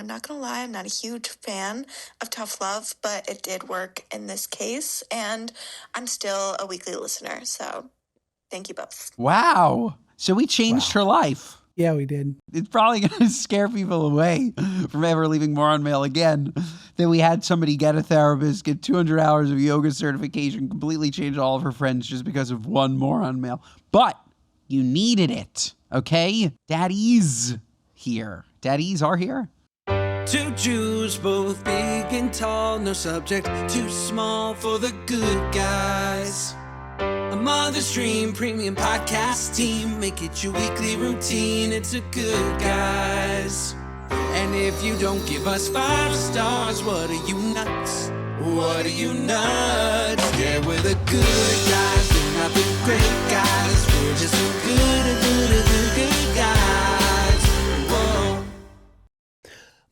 I'm not going to lie, I'm not a huge fan of tough love, but it did work in this case, and I'm still a weekly listener, so thank you both. Wow. So we changed her life. Yeah, we did. It's probably going to scare people away from ever leaving Moron Mail again. That we had somebody get a therapist, get 200 hours of yoga certification, completely change all of her friends just because of one Moron Mail. But you needed it, okay? Daddies here. Daddies are here. Two Jews, both big and tall, no subject too small for the good guys. A Mother's Dream premium podcast team, make it your weekly routine, it's a good guys. And if you don't give us 5 stars, what are you nuts? What are you nuts? Yeah, we're the good guys, we're not the great guys, we're just the good guys. Whoa.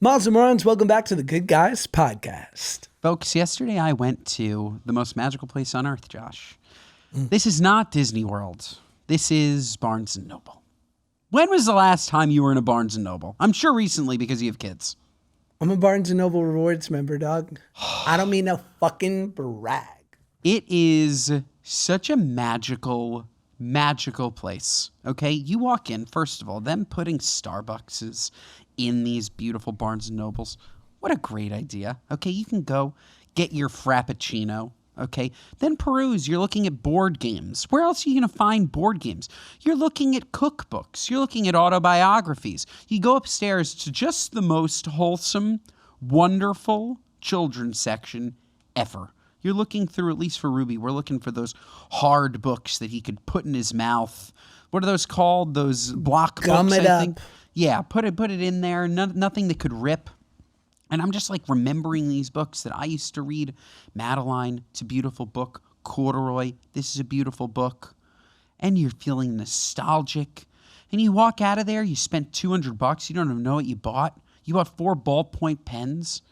Mazel Morons, welcome back to the Good Guys podcast. Folks, yesterday I went to the most magical place on earth, Josh. This is not Disney World. This is Barnes & Noble. When was the last time you were in a Barnes & Noble? I'm sure recently because you have kids. I'm a Barnes & Noble Rewards member, dog. I don't mean to fucking brag. It is such a magical place, okay? You walk in, first of all, them putting Starbucks in these beautiful Barnes & Nobles. What a great idea, okay? You can go get your Frappuccino, okay? Then peruse, you're looking at board games. Where else are you going to find board games? You're looking at cookbooks. You're looking at autobiographies. You go upstairs to just the most wholesome, wonderful children's section ever. You're looking through, at least for Ruby, we're looking for those hard books that he could put in his mouth. What are those called? Those block Gum books, it I up. think. Yeah, put it in there. Nothing that could rip. And I'm just like remembering these books that I used to read. Madeline, it's a beautiful book. Corduroy, this is a beautiful book. And you're feeling nostalgic. And you walk out of there, you spent $200. You don't even know what you bought. You bought 4 ballpoint pens.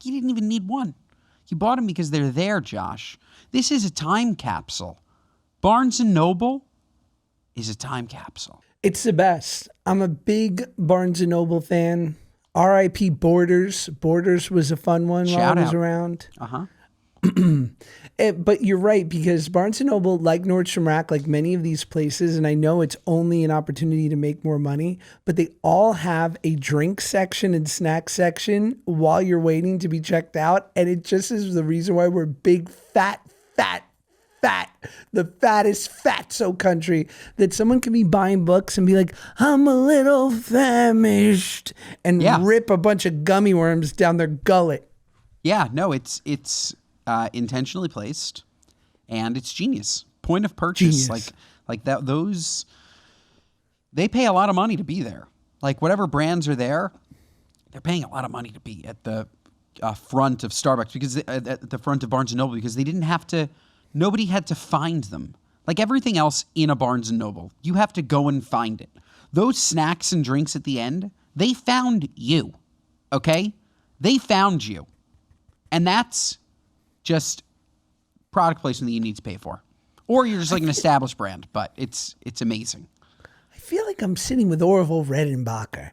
You didn't even need one. You bought them because they're there, Josh. This is a time capsule. Barnes & Noble is a time capsule. It's the best. I'm a big Barnes & Noble fan. R.I.P. Borders. Borders was a fun one while I was around. Uh-huh. But you're right, because Barnes & Noble, like Nordstrom Rack, like many of these places, and I know it's only an opportunity to make more money, but they all have a drink section and snack section while you're waiting to be checked out. And it just is the reason why we're big, fat, the fattest fatso country, that someone can be buying books and be like, I'm a little famished, and rip a bunch of gummy worms down their gullet. Yeah, no, it's intentionally placed, and it's genius. Point of purchase, like that. Those, they pay a lot of money to be there. Like whatever brands are there, they're paying a lot of money to be at the front of Starbucks, because at the front of Barnes & Noble, because they didn't have to. Nobody had to find them. Like everything else in a Barnes & Noble, you have to go and find it. Those snacks and drinks at the end, they found you, okay? They found you. And that's just product placement that you need to pay for. Or you're just like an established brand, but it's amazing. I feel like I'm sitting with Orville Redenbacher,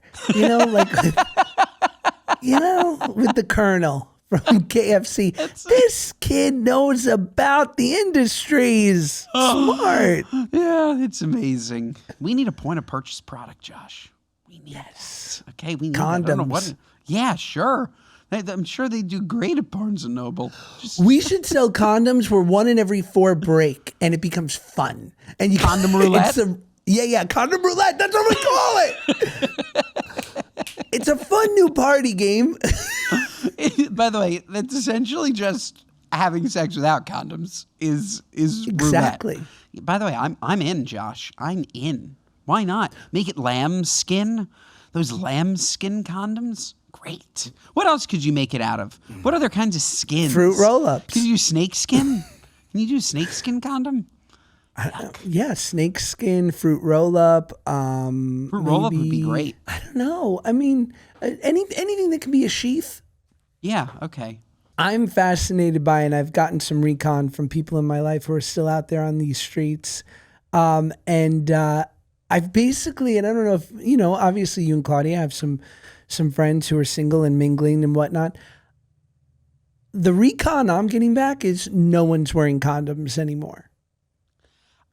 with the Colonel from KFC. This kid knows about the industries. Smart. Yeah, it's amazing. We need a point of purchase product, Josh. We need that. Okay, we need condoms. I don't know what. Yeah, sure. I'm sure they do great at Barnes & Noble. We should sell condoms where 1 in every 4 break, and it becomes fun. And you condom roulette? Condom roulette. That's what we call it. It's a fun new party game. By the way, that's essentially just having sex without condoms is exactly. Roulette. By the way, I'm in, Josh. I'm in. Why not? Make it lamb skin. Those lamb skin condoms. Great. What else could you make it out of? What other kinds of skins? Fruit roll-ups. Can you do snake skin? Can you do snake skin condom? Yeah, snake skin, fruit roll-up. Fruit roll-up would be great. I don't know. I mean, anything that can be a sheath. Yeah, okay. I'm fascinated by, and I've gotten some recon from people in my life who are still out there on these streets. I've basically, and I don't know if, obviously you and Claudia have some some friends who are single and mingling and whatnot. The recon I'm getting back is no one's wearing condoms anymore.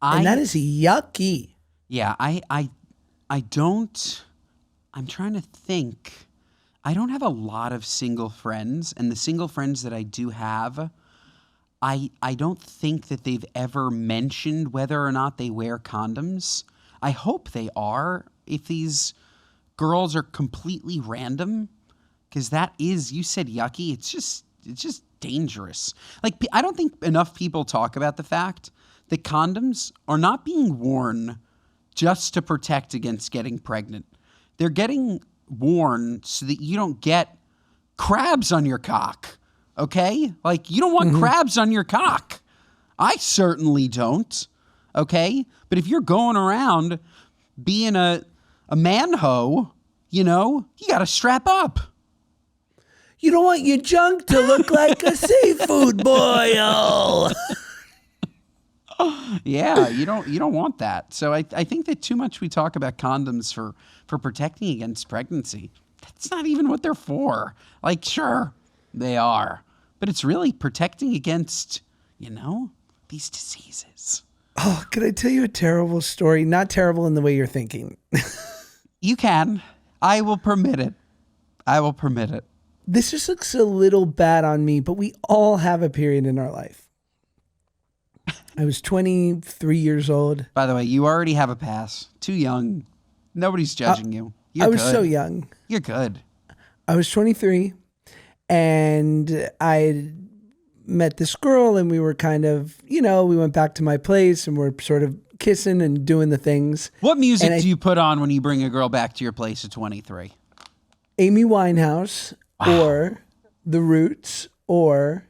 And that is yucky. Yeah, I don't, I'm trying to think. I don't have a lot of single friends, and the single friends that I do have, I don't think that they've ever mentioned whether or not they wear condoms. I hope they are, if these girls are completely random, because that is, you said yucky, it's just dangerous. Like, I don't think enough people talk about the fact that condoms are not being worn just to protect against getting pregnant. They're getting worn so that you don't get crabs on your cock, okay? Like, you don't want crabs on your cock. I certainly don't, okay? But if you're going around being a man-ho, you know, you got to strap up. You don't want your junk to look like a seafood boil. Yeah, you don't want that. So I think that too much we talk about condoms for protecting against pregnancy. That's not even what they're for. Like, sure, they are. But it's really protecting against, you know, these diseases. Oh, can I tell you a terrible story? Not terrible in the way you're thinking. You can. I will permit it. I will permit it. This just looks a little bad on me, but we all have a period in our life. I was 23 years old. By the way, you already have a pass. Too young. Nobody's judging you. I was so young. You're good. I was 23, and I met this girl, and we were kind of, you know, we went back to my place, and we're sort of kissing and doing the things. What music do you put on when you bring a girl back to your place at 23? Amy Winehouse. Wow. Or The Roots, or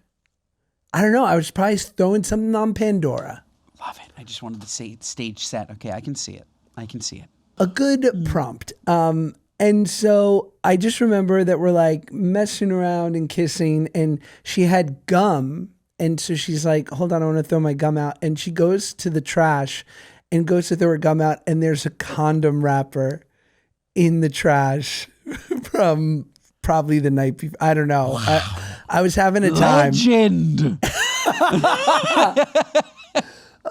I don't know. I was probably throwing something on Pandora. Love it. I just wanted to say stage set. Okay, I can see it. I can see it. A good prompt. And so I just remember that we're like messing around and kissing, and she had gum. And so she's like, hold on, I want to throw my gum out. And she goes to the trash and goes to throw her gum out, and there's a condom wrapper in the trash from probably the night before. I don't know. Wow. I was having a time. Legend.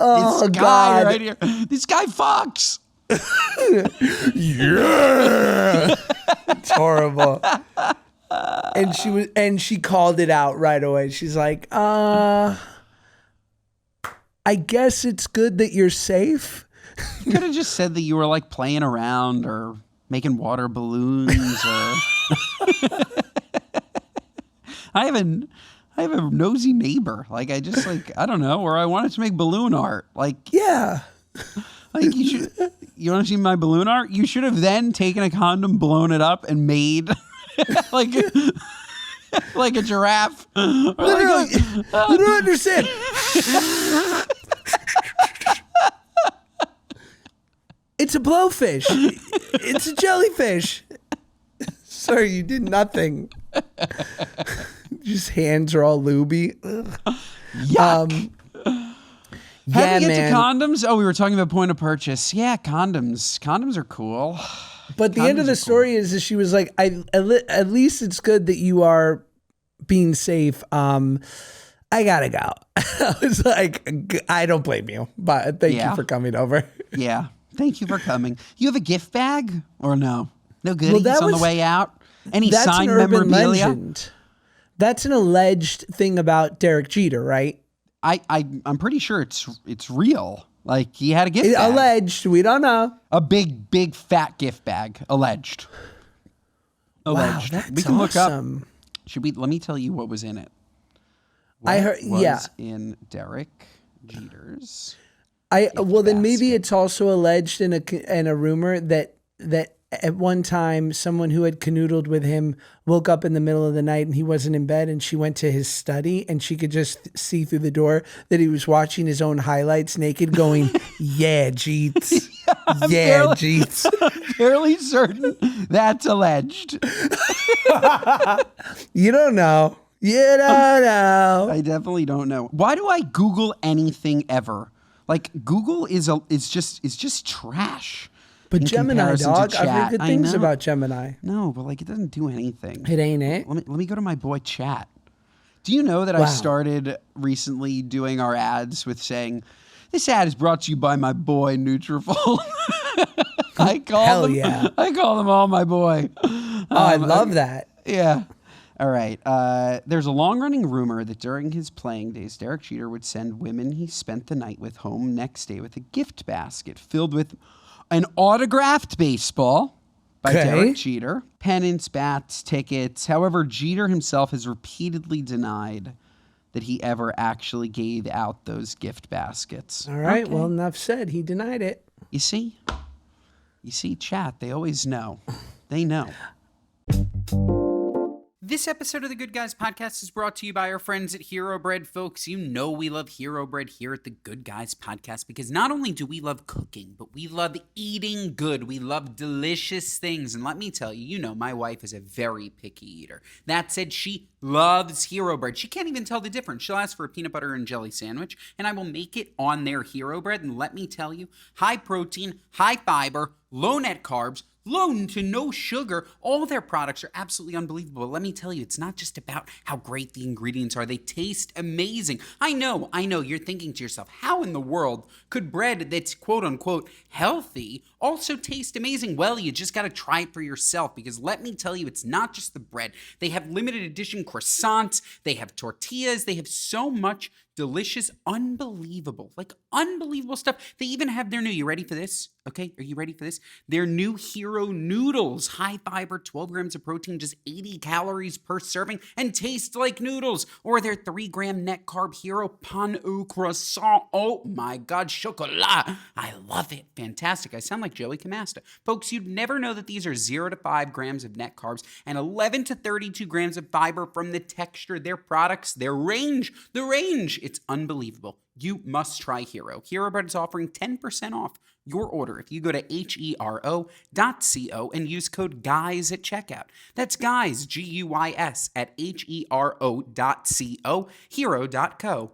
Oh, this guy God. right here. This guy fucks. Yeah. It's horrible. And she called it out right away. She's like, I guess it's good that you're safe. You could have just said that you were like playing around or making water balloons or I have a nosy neighbor. Like, I just like, I don't know, or I wanted to make balloon art. Like, yeah. Like, you want to see my balloon art? You should have then taken a condom, blown it up, and made like a giraffe. Literally, you don't understand. It's a blowfish. It's a jellyfish. Sir, you did nothing. Just hands are all looby. Yuck. Yeah, How do we get man. to condoms? Oh, we were talking about point of purchase. Yeah, condoms. Condoms are cool. But the end of the story is she was like, at least it's good that you are being safe. I gotta go. I was like, I don't blame you, but thank you for coming over. Yeah. Thank you for coming. You have a gift bag or no? No goodies on the way out? Any signed memorabilia? Legend. That's an alleged thing about Derek Jeter, right? I'm pretty sure it's real. Like, he had a gift bag. Alleged. We don't know. A big fat gift bag. Alleged. Wow, that's we can look awesome. up. Let me tell you what was in it. I heard, was in Derek Jeter's. Then maybe it's also alleged in a rumor that at one time someone who had canoodled with him woke up in the middle of the night and he wasn't in bed, and she went to his study and she could just see through the door that he was watching his own highlights naked, going, "Yeah, Jeets, yeah, Jeets." I'm fairly certain that's alleged. You don't know. You don't know. I definitely don't know. Why do I Google anything ever? Like, Google is just trash. But in Gemini, comparison dog, to I've heard Chat. good I things know. about Gemini. No, but like it doesn't do anything. It ain't it. Let me go to my boy Chat. Do you know that I Wow. started recently doing our ads with saying, "This ad is brought to you by my boy Nutrafol." I call them all my boy. I love that. Yeah. All right. There's a long-running rumor that during his playing days, Derek Jeter would send women he spent the night with home next day with a gift basket filled with an autographed baseball by Derek Jeter, pennants, bats, tickets. However, Jeter himself has repeatedly denied that he ever actually gave out those gift baskets. All right. Well, enough said. He denied it. You see, Chat, they always know. They know. This episode of the Good Guys Podcast is brought to you by our friends at Hero Bread. Folks, you know we love Hero Bread here at the Good Guys Podcast because not only do we love cooking, but we love eating good. We love delicious things. And let me tell you, you know my wife is a very picky eater. That said, she loves Hero Bread. She can't even tell the difference. She'll ask for a peanut butter and jelly sandwich, and I will make it on their Hero Bread. And let me tell you, high protein, high fiber, low net carbs, low to no sugar. All their products are absolutely unbelievable. Let me tell you, it's not just about how great the ingredients are. They taste amazing. I know. You're thinking to yourself, how in the world could bread that's quote unquote healthy also taste amazing? Well, you just got to try it for yourself because let me tell you, it's not just the bread. They have limited edition croissants. They have tortillas. They have so much delicious, unbelievable stuff. They even have their new, you ready for this? Okay, are you ready for this? Their new Hero Noodles, high fiber, 12 grams of protein, just 80 calories per serving, and taste like noodles. Or their 3-gram net carb Hero Pain au Croissant. Oh my God, chocolat. I love it. Fantastic. I sound like Joey Camasta. Folks, you'd never know that these are 0 to 5 grams of net carbs and 11 to 32 grams of fiber from the texture, their products, their range, the range. It's unbelievable. You must try Hero. Hero Bread is offering 10% off your order if you go to HERO.co and use code GUYS at checkout. That's GUYS, GUYS, at HERO.co, hero.co.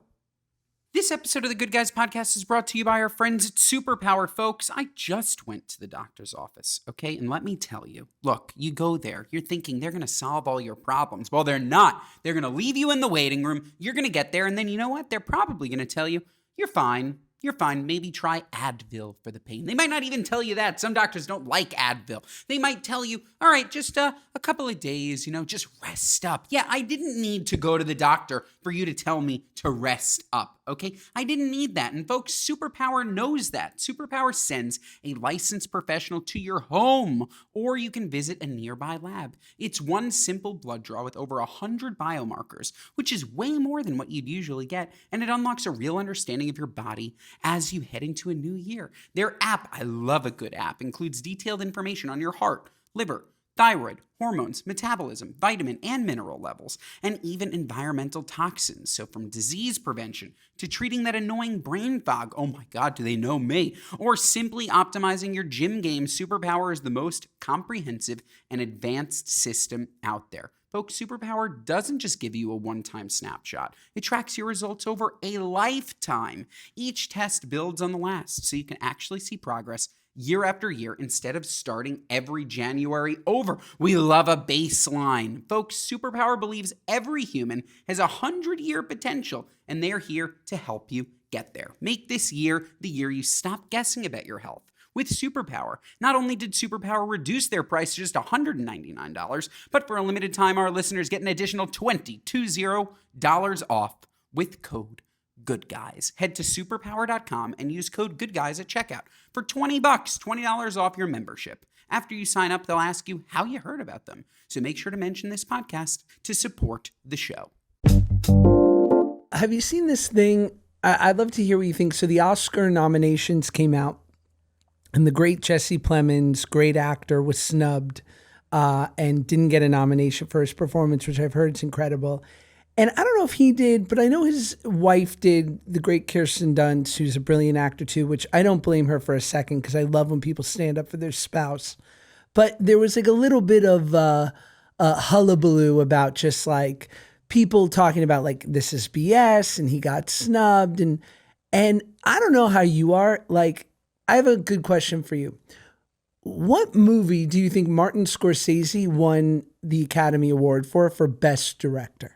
This episode of the Good Guys Podcast is brought to you by our friends at Superpower, folks. I just went to the doctor's office, okay? And let me tell you, look, you go there, you're thinking they're going to solve all your problems. Well, they're not. They're going to leave you in the waiting room. You're going to get there, and then you know what? They're probably going to tell you, you're fine. You're fine. Maybe try Advil for the pain. They might not even tell you that. Some doctors don't like Advil. They might tell you, all right, just a couple of days, just rest up. Yeah, I didn't need to go to the doctor for you to tell me to rest up, okay? I didn't need that. And folks, Superpower knows that. Superpower sends a licensed professional to your home, or you can visit a nearby lab. It's one simple blood draw with over 100 biomarkers, which is way more than what you'd usually get, and it unlocks a real understanding of your body as you head into a new year. Their app, I love a good app, includes detailed information on your heart, liver, thyroid, hormones, metabolism, vitamin and mineral levels, and even environmental toxins. So from disease prevention to treating that annoying brain fog, oh my God, do they know me? Or simply optimizing your gym game, Superpower is the most comprehensive and advanced system out there. Folks, Superpower doesn't just give you a one-time snapshot. It tracks your results over a lifetime. Each test builds on the last, so you can actually see progress year after year instead of starting every January over. We love a baseline. Folks, Superpower believes every human has 100-year potential, and they're here to help you get there. Make this year the year you stop guessing about your health. With Superpower, not only did Superpower reduce their price to just $199, but for a limited time, our listeners get an additional $20 off with code GOODGUYS. Head to superpower.com and use code GOODGUYS at checkout for $20, $20 off your membership. After you sign up, they'll ask you how you heard about them. So make sure to mention this podcast to support the show. Have you seen this thing? I'd love to hear what you think. So the Oscar nominations came out, and the great Jesse Plemons, great actor, was snubbed and didn't get a nomination for his performance, which I've heard is incredible. And I don't know if he did, but I know his wife did, the great Kirsten Dunst, who's a brilliant actor too, which I don't blame her for a second because I love when people stand up for their spouse. But there was like a little bit of hullabaloo about just like people talking about like, this is BS and he got snubbed. And I don't know how you are. Like, I have a good question for you. What movie do you think Martin Scorsese won the Academy Award for Best Director?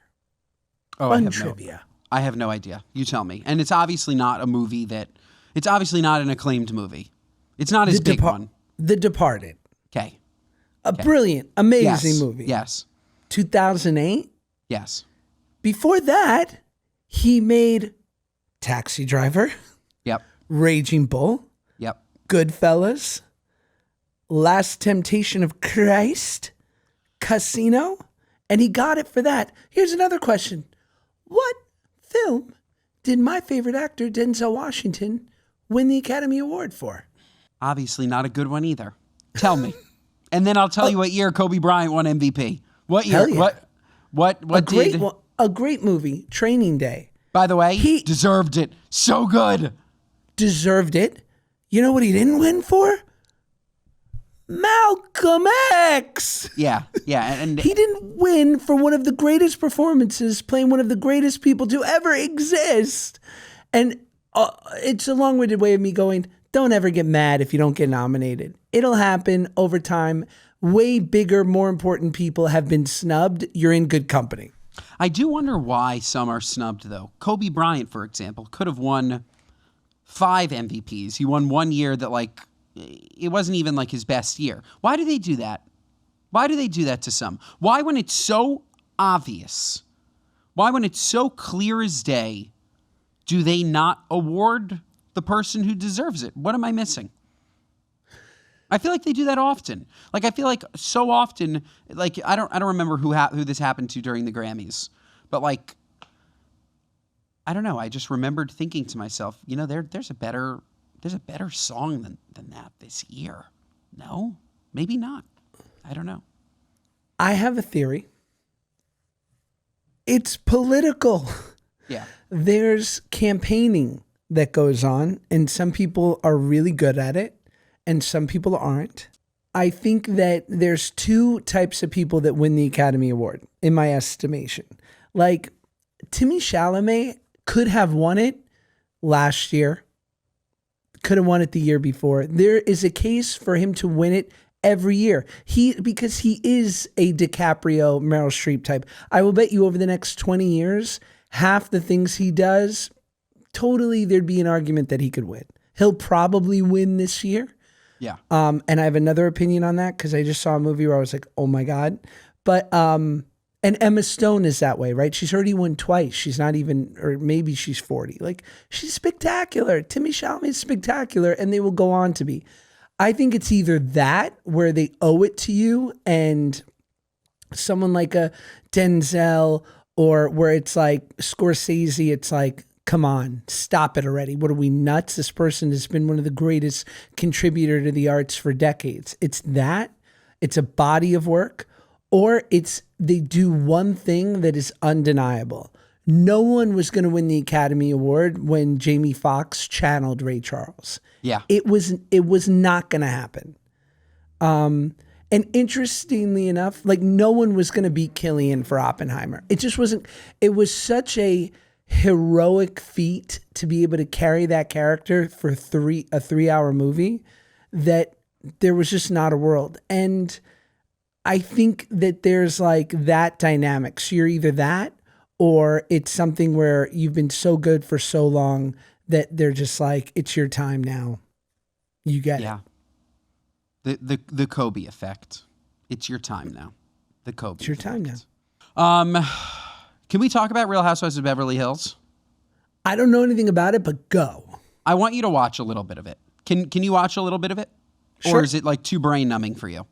Oh, Fun trivia. I have no idea. You tell me. And it's obviously not a movie it's obviously not an acclaimed movie. It's not his big one. The Departed. Okay. A brilliant, amazing movie. Yes. 2008. Yes. Before that, he made Taxi Driver, Yep. Raging Bull, Yep. Goodfellas, Last Temptation of Christ, Casino, and he got it for that. Here's another question. What film did my favorite actor, Denzel Washington, win the Academy Award for? Obviously not a good one either. Tell me. And then I'll tell you what year Kobe Bryant won MVP. What year? Hell yeah. What A great movie, Training Day. By the way, He deserved it. So good. deserved it. You know what he didn't win for? Malcolm X. Yeah. And He didn't win for one of the greatest performances, playing one of the greatest people to ever exist. And it's a long-winded way of me going, don't ever get mad if you don't get nominated. It'll happen over time. Way bigger, more important people have been snubbed. You're in good company. I do wonder why some are snubbed, though. Kobe Bryant, for example, could have won 5 MVPs. He won one year that, like, it wasn't even like his best year. Why do they do that? Why do they do that to some? Why, when it's so obvious, why, when it's so clear as day, do they not award the person who deserves it? What am I missing? I feel like they do that often. Like, I feel like so often, like, I don't remember who this happened to during the Grammys, but, like, I don't know. I just remembered thinking to myself, you know, there's a better song than that this year. No, maybe not. I don't know. I have a theory. It's political. Yeah. There's campaigning that goes on, and some people are really good at it, and some people aren't. I think that there's 2 types of people that win the Academy Award, in my estimation. Like, Timothée Chalamet could have won it last year, could have won it the year before. There is a case for him to win it every year. Because he is a DiCaprio, Meryl Streep type. I will bet you over the next 20 years, half the things he does, totally there'd be an argument that he could win. He'll probably win this year. Yeah. And I have another opinion on that because I just saw a movie where I was like, oh my God. But, and Emma Stone is that way, right? She's already won twice. She's not even, or maybe she's 40. Like, she's spectacular. Timothée Chalamet is spectacular, and they will go on to be. I think it's either that, where they owe it to you, and someone like a Denzel, or where it's like Scorsese, it's like, come on, stop it already. What are we, nuts? This person has been one of the greatest contributor to the arts for decades. It's that, it's a body of work, or it's they do one thing that is undeniable. No one was going to win the Academy Award when Jamie Foxx channeled Ray Charles. Yeah. It was not going to happen. And interestingly enough, like, no one was going to beat Cillian for Oppenheimer. It just wasn't. It was such a heroic feat to be able to carry that character for a 3-hour movie that there was just not a world. And I think that there's like that dynamic. So you're either that, or it's something where you've been so good for so long that they're just like, it's your time now. You get it. The Kobe effect. It's your time now. The Kobe. It's your effect. time now. Can we talk about Real Housewives of Beverly Hills? I don't know anything about it, but go. I want you to watch a little bit of it. Can you watch a little bit of it? Sure. Or is it like too brain numbing for you?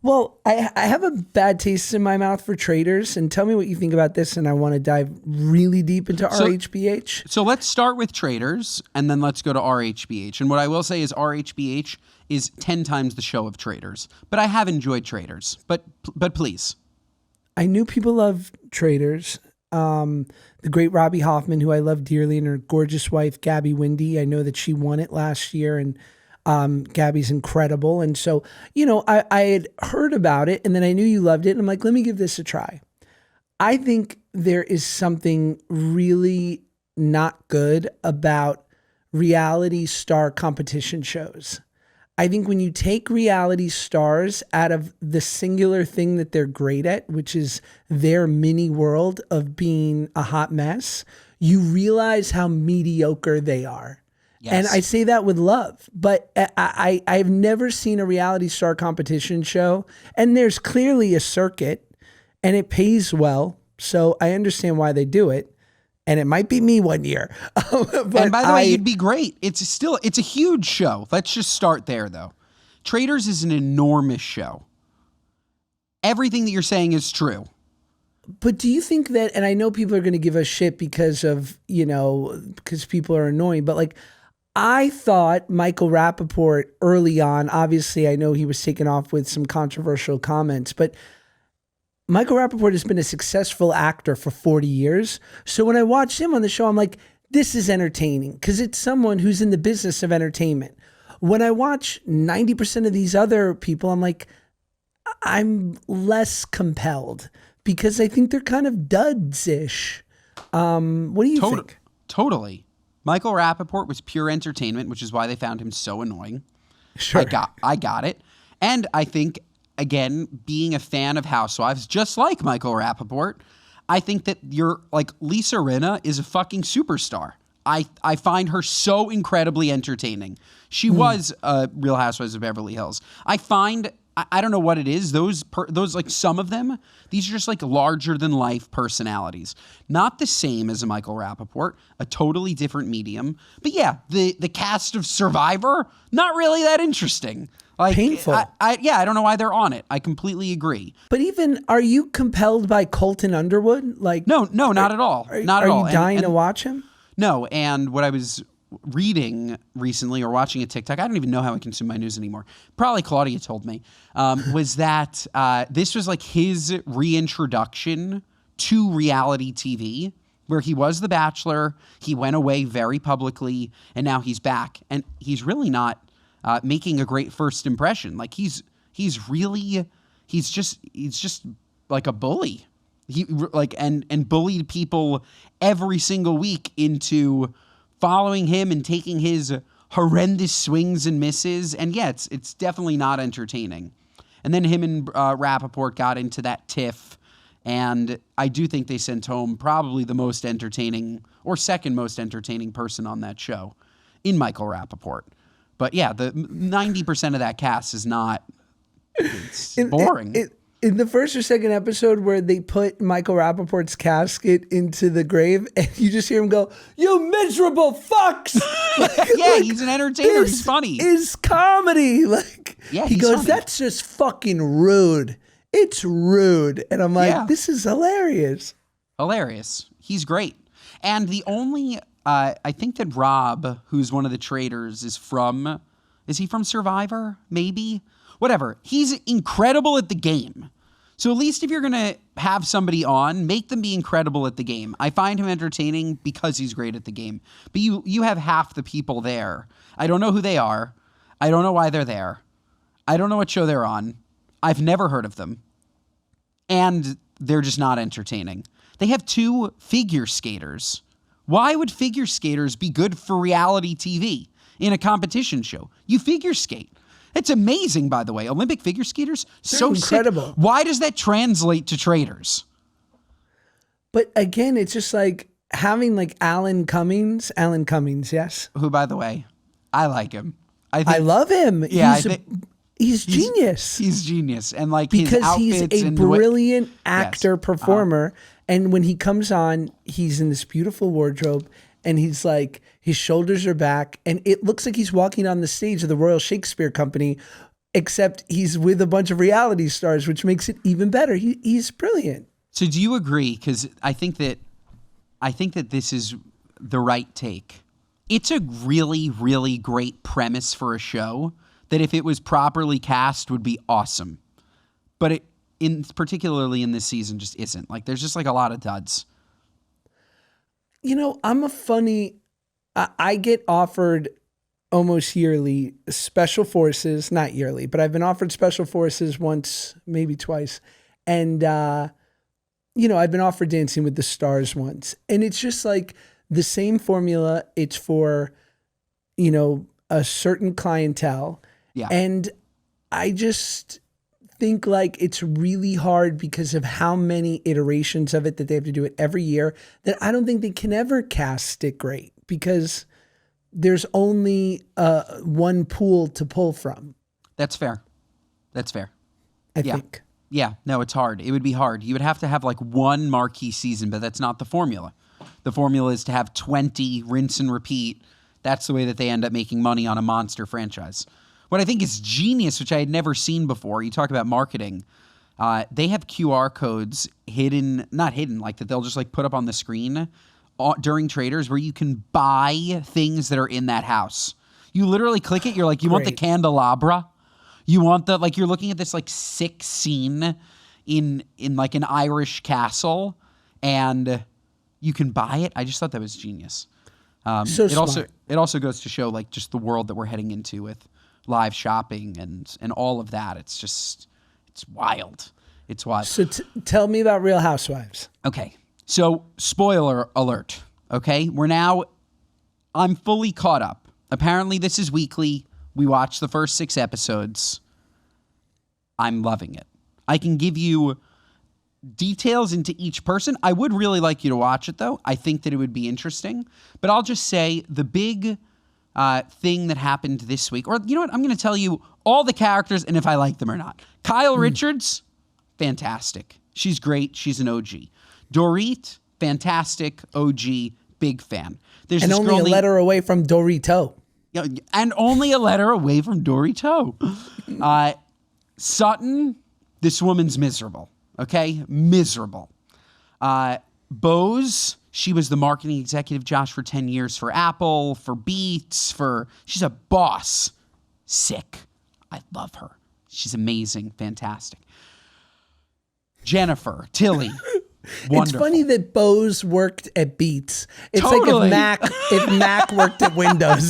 Well, I have a bad taste in my mouth for Traitors, and tell me what you think about this, and I want to dive really deep into RHBH. So let's start with Traitors, and then let's go to RHBH. And what I will say is RHBH is 10 times the show of Traitors. But I have enjoyed Traitors. But please. I knew people love Traitors. The great Robbie Hoffman, who I love dearly, and her gorgeous wife, Gabby Windy. I know that she won it last year, and Gabby's incredible. And so, you know, I had heard about it, and then I knew you loved it. And I'm like, let me give this a try. I think there is something really not good about reality star competition shows. I think when you take reality stars out of the singular thing that they're great at, which is their mini world of being a hot mess, you realize how mediocre they are. Yes. And I say that with love, but I've never seen a reality star competition show, and there's clearly a circuit and it pays well. So I understand why they do it. And it might be me one year. But and by the way, you'd be great. It's a huge show. Let's just start there, though. Traitors is an enormous show. Everything that you're saying is true. But do you think that, and I know people are going to give us shit because of, because people are annoying, but like, I thought Michael Rappaport early on, obviously I know he was taken off with some controversial comments, but Michael Rappaport has been a successful actor for 40 years. So when I watched him on the show, I'm like, this is entertaining because it's someone who's in the business of entertainment. When I watch 90% of these other people, I'm like, I'm less compelled because I think they're kind of duds-ish. What do you think? Totally. Michael Rappaport was pure entertainment, which is why they found him so annoying. Sure. I got it. And I think, again, being a fan of Housewives, just like Michael Rappaport, I think that Lisa Rinna is a fucking superstar. I find her so incredibly entertaining. She was Real Housewives of Beverly Hills. I don't know what it is. Those like some of them, these are just like larger than life personalities. Not the same as a Michael Rappaport, a totally different medium. But yeah, the cast of Survivor, not really that interesting. Like, painful. I don't know why they're on it. I completely agree. But even, are you compelled by Colton Underwood? Like, no, not at all. Not at all. Are you dying to watch him? No, and what I was reading recently or watching a TikTok, I don't even know how I consume my news anymore. Probably Claudia told me, was that this was like his reintroduction to reality TV, where he was the Bachelor, he went away very publicly, and now he's back. And he's really not making a great first impression. Like he's just like a bully. He like and bullied people every single week into following him and taking his horrendous swings and misses. And yeah, it's definitely not entertaining. And then him and Rappaport got into that tiff, and I do think they sent home probably the most entertaining or second most entertaining person on that show in Michael Rappaport. But yeah, the 90% of that cast is not. It's boring. In the first or second episode where they put Michael Rappaport's casket into the grave and you just hear him go, "You miserable fucks!" Yeah, he's an entertainer. He's funny. Is comedy. Like, yeah, he goes, funny. "That's just fucking rude. It's rude." And I'm like, This is hilarious. Hilarious. He's great. And the only, I think that Rob, who's one of the traitors, is he from Survivor? Maybe? Whatever. He's incredible at the game. So at least if you're going to have somebody on, make them be incredible at the game. I find him entertaining because he's great at the game. But you have half the people there. I don't know who they are. I don't know why they're there. I don't know what show they're on. I've never heard of them. And they're just not entertaining. They have 2 figure skaters. Why would figure skaters be good for reality TV in a competition show? You figure skate. It's amazing, by the way. Olympic figure skaters, they're so incredible. Sick. Why does that translate to traitors? But again, it's just like having like Alan Cummings, yes? Who, by the way, I like him. I love him. Yeah, he's genius. He's genius. And like because his outfits he's a and brilliant actor, yes. performer. And when he comes on, he's in this beautiful wardrobe and he's like, his shoulders are back and it looks like he's walking on the stage of the Royal Shakespeare Company, except he's with a bunch of reality stars, which makes it even better. He's brilliant. So do you agree? Because I think that this is the right take. It's a really, really great premise for a show that if it was properly cast would be awesome. But particularly in this season just isn't. Like there's just like a lot of duds. I get offered almost yearly special forces, not yearly, but I've been offered special forces once, maybe twice. And, I've been offered Dancing with the Stars once. And it's just like the same formula. It's for, a certain clientele. Yeah. And I just think like it's really hard because of how many iterations of it that they have to do it every year, that I don't think they can ever cast it great because there's only one pool to pull from. That's fair. I think. Yeah, no, it's hard. It would be hard. You would have to have like one marquee season, but that's not the formula. The formula is to have 20, rinse and repeat. That's the way that they end up making money on a monster franchise. What I think is genius, which I had never seen before, you talk about marketing, they have QR codes not hidden, like that they'll just like put up on the screen during Traitors where you can buy things that are in that house. You literally click it, you're like, you want the candelabra? You want the, like, you're looking at this like sick scene in like an Irish castle and you can buy it. I just thought that was genius. So smart. It also goes to show like just the world that we're heading into with live shopping and all of that. It's wild. It's wild. So tell me about Real Housewives. Okay. So spoiler alert. Okay. I'm fully caught up. Apparently this is weekly. We watched the first 6 episodes. I'm loving it. I can give you details into each person. I would really like you to watch it, though. I think that it would be interesting. But I'll just say the big thing that happened this week, or you know what? I'm going to tell you all the characters and if I like them or not. Kyle Richards, fantastic. She's great. She's an OG. Dorit, fantastic. OG, big fan. There's and this only girl a letter away from Dorito. And only a letter away from Dorito. Sutton, this woman's miserable. Okay? Miserable. Bose, she was the marketing executive, Josh, for 10 years for Apple, for Beats, she's a boss. Sick. I love her. She's amazing. Fantastic. Jennifer, Tilly. Wonderful. It's funny that Bose worked at Beats. It's Totally. like if Mac worked at Windows.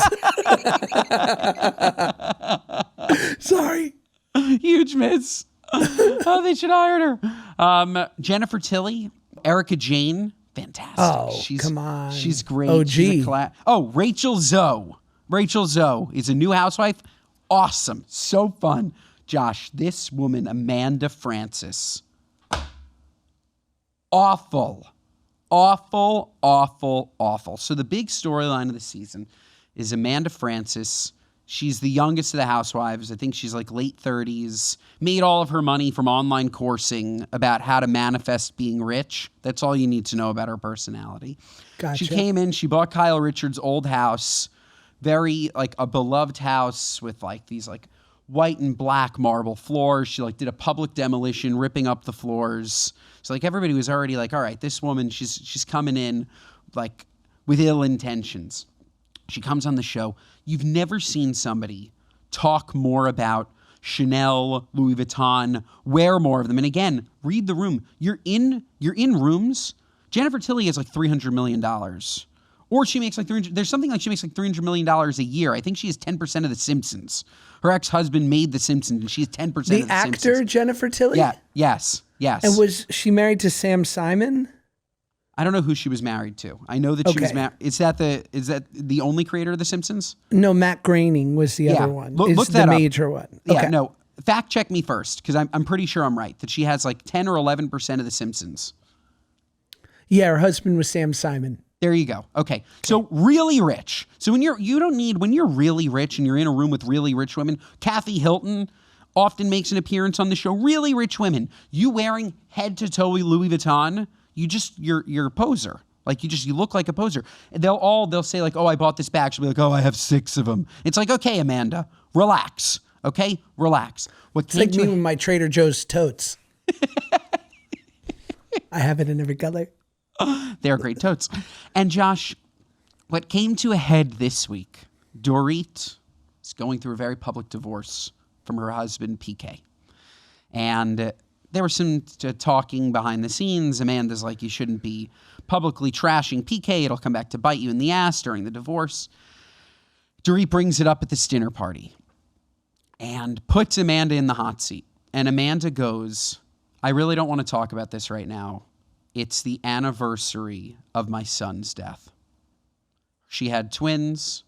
Sorry. Huge miss. Oh, they should hire her. Jennifer Tilly, Erica Jane, fantastic. Oh, come on. She's great. OG. She's Rachel Zoe. Rachel Zoe is a new housewife. Awesome. So fun. Josh, this woman, Amanda Francis. Awful. Awful, awful, awful. So the big storyline of the season is Amanda Francis. She's the youngest of the housewives. I think she's like late 30s. Made all of her money from online coursing about how to manifest being rich. That's all you need to know about her personality. Gotcha. She came in, she bought Kyle Richards' old house. Very like a beloved house with like these like white and black marble floors. She like did a public demolition, ripping up the floors. So like everybody was already like, all right, this woman, she's coming in like with ill intentions. She comes on the show. You've never seen somebody talk more about Chanel, Louis Vuitton, wear more of them. And again, read the room. You're in rooms. Jennifer Tilly has like $300 million. Or she makes like there's something like she makes like $300 million a year. I think she has 10% of The Simpsons. Her ex-husband made The Simpsons and she has 10% of The Simpsons. The actor Jennifer Tilly? Yeah, yes. And was she married to Sam Simon? I don't know who she was married to. I know that she was married. Is that the only creator of The Simpsons? No, Matt Groening was the other one. Look the that up. major one. Yeah, Okay. no. Fact check me first, because I'm pretty sure I'm right, that she has like 10 or 11% of The Simpsons. Yeah, her husband was Sam Simon. There you go. Okay. So really rich. So when you're really rich and you're in a room with really rich women, Kathy Hilton often makes an appearance on the show. Really rich women. You wearing head to toe Louis Vuitton, you're a poser. Like you look like a poser. They'll say like, oh, I bought this bag. She'll be like, oh, I have 6 of them. It's like, okay, Amanda, relax. Okay, relax. It's like me with my Trader Joe's totes. I have it in every color. They're great totes. And Josh, what came to a head this week, Dorit is going through a very public divorce from her husband, PK. And there was some talking behind the scenes. Amanda's like, you shouldn't be publicly trashing PK. It'll come back to bite you in the ass during the divorce. Dorit brings it up at this dinner party and puts Amanda in the hot seat. And Amanda goes, I really don't want to talk about this right now. It's the anniversary of my son's death. She had twins.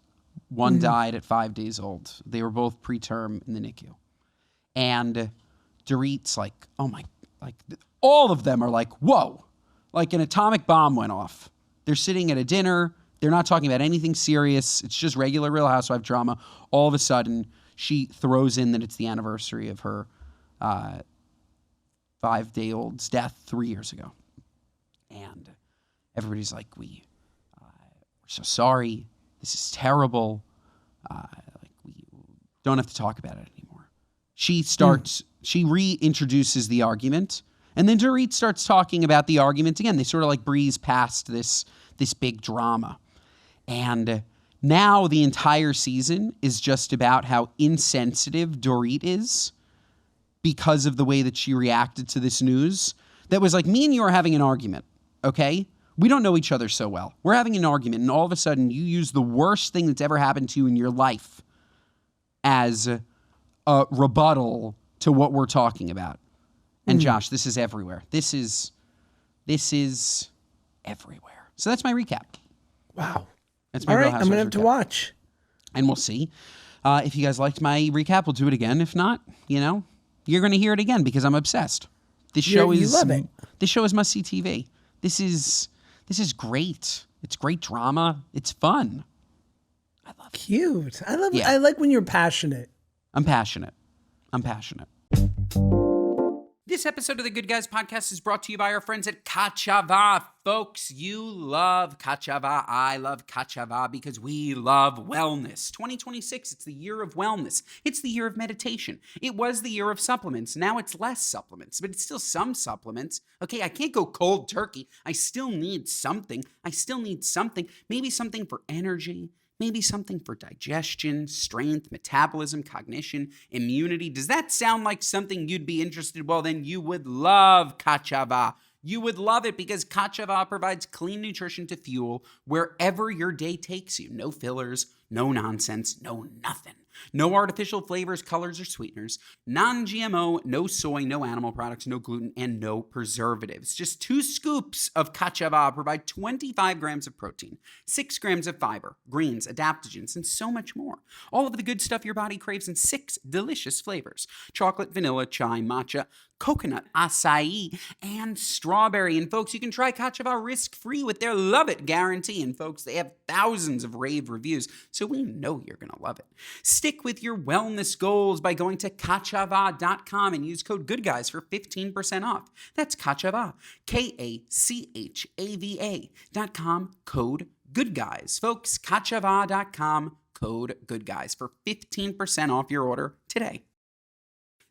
One died at 5 days old. They were both preterm in the NICU. And Dorit's like, oh my, like all of them are like, whoa, like an atomic bomb went off. They're sitting at a dinner. They're not talking about anything serious. It's just regular Real Housewife drama. All of a sudden, she throws in that it's the anniversary of her 5-day-old's death 3 years ago. And everybody's like, we're so sorry. This is terrible. We don't have to talk about it anymore. She reintroduces the argument, and then Dorit starts talking about the argument again. They sort of like breeze past this big drama. And now the entire season is just about how insensitive Dorit is because of the way that she reacted to this news. That was like, me and you are having an argument, okay? We don't know each other so well. We're having an argument, and all of a sudden you use the worst thing that's ever happened to you in your life as a rebuttal to what we're talking about. And Josh, this is everywhere. This is everywhere. So that's my recap. Wow. That's my All Real right, I'm Housewives going to have to recap. watch. And we'll see. If you guys liked my recap, we'll do it again. If not, you're going to hear it again because I'm obsessed. You love it. This show is must-see TV. This is great. It's great drama. It's fun. I love it. Cute. I love. Yeah. I like when you're passionate. I'm passionate. This episode of the Good Guys podcast is brought to you by our friends at Kachava. Folks, you love Kachava. I love Kachava because we love wellness. 2026, it's the year of wellness. It's the year of meditation. It was the year of supplements. Now it's less supplements, but it's still some supplements. Okay, I can't go cold turkey. I still need something. Maybe something for energy. Maybe something for digestion, strength, metabolism, cognition, immunity. Does that sound like something you'd be interested in? Well, then you would love Kachava. You would love it because Kachava provides clean nutrition to fuel wherever your day takes you. No fillers, no nonsense, no nothing. No artificial flavors, colors, or sweeteners. Non-GMO, no soy, no animal products, no gluten, and no preservatives. Just 2 scoops of Kachava provide 25 grams of protein, 6 grams of fiber, greens, adaptogens, and so much more. All of the good stuff your body craves in 6 delicious flavors. Chocolate, vanilla, chai, matcha, coconut, acai, and strawberry. And folks, you can try Kachava risk-free with their Love It guarantee. And folks, they have thousands of rave reviews, so we know you're going to love it. Stick with your wellness goals by going to Kachava.com and use code GOODGUYS for 15% off. That's Kachava, Kachava.com, code GOODGUYS. Folks, Kachava.com, code GOODGUYS for 15% off your order today.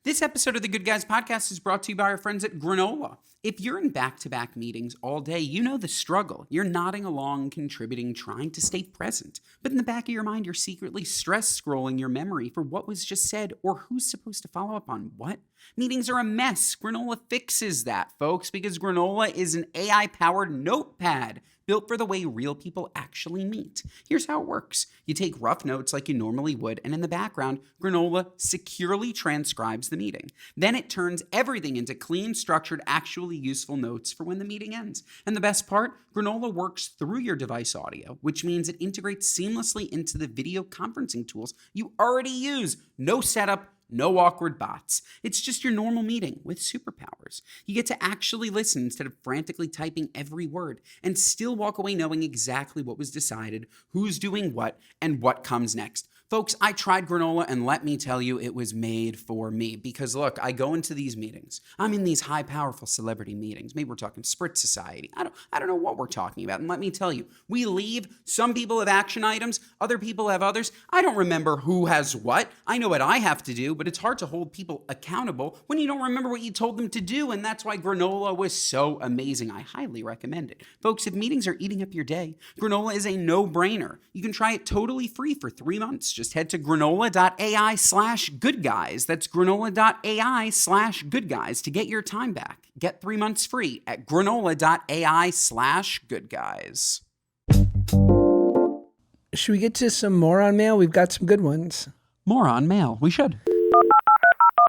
This episode of the Good Guys podcast is brought to you by our friends at Granola. If you're in back-to-back meetings all day, you know the struggle. You're nodding along, contributing, trying to stay present. But in the back of your mind, you're secretly stress-scrolling your memory for what was just said or who's supposed to follow up on what. Meetings are a mess. Granola fixes that, folks, because Granola is an AI-powered notepad built for the way real people actually meet. Here's how it works. You take rough notes like you normally would, and in the background, Granola securely transcribes the meeting. Then it turns everything into clean, structured, actually useful notes for when the meeting ends. And the best part, Granola works through your device audio, which means it integrates seamlessly into the video conferencing tools you already use. No setup, no awkward bots. It's just your normal meeting with superpowers. You get to actually listen instead of frantically typing every word and still walk away knowing exactly what was decided, who's doing what, and what comes next. Folks, I tried Granola, and let me tell you, it was made for me. Because look, I go into these meetings. I'm in these high, powerful celebrity meetings. Maybe we're talking Spritz Society. I don't know what we're talking about. And let me tell you, we leave. Some people have action items. Other people have others. I don't remember who has what. I know what I have to do, but it's hard to hold people accountable when you don't remember what you told them to do. And that's why Granola was so amazing. I highly recommend it. Folks, if meetings are eating up your day, Granola is a no-brainer. You can try it totally free for 3 months. Just head to granola.ai/goodguys. That's granola.ai/goodguys to get your time back. Get 3 months free at granola.ai/goodguys. Should we get to some Moron Mail? We've got some good ones. Moron Mail. We should.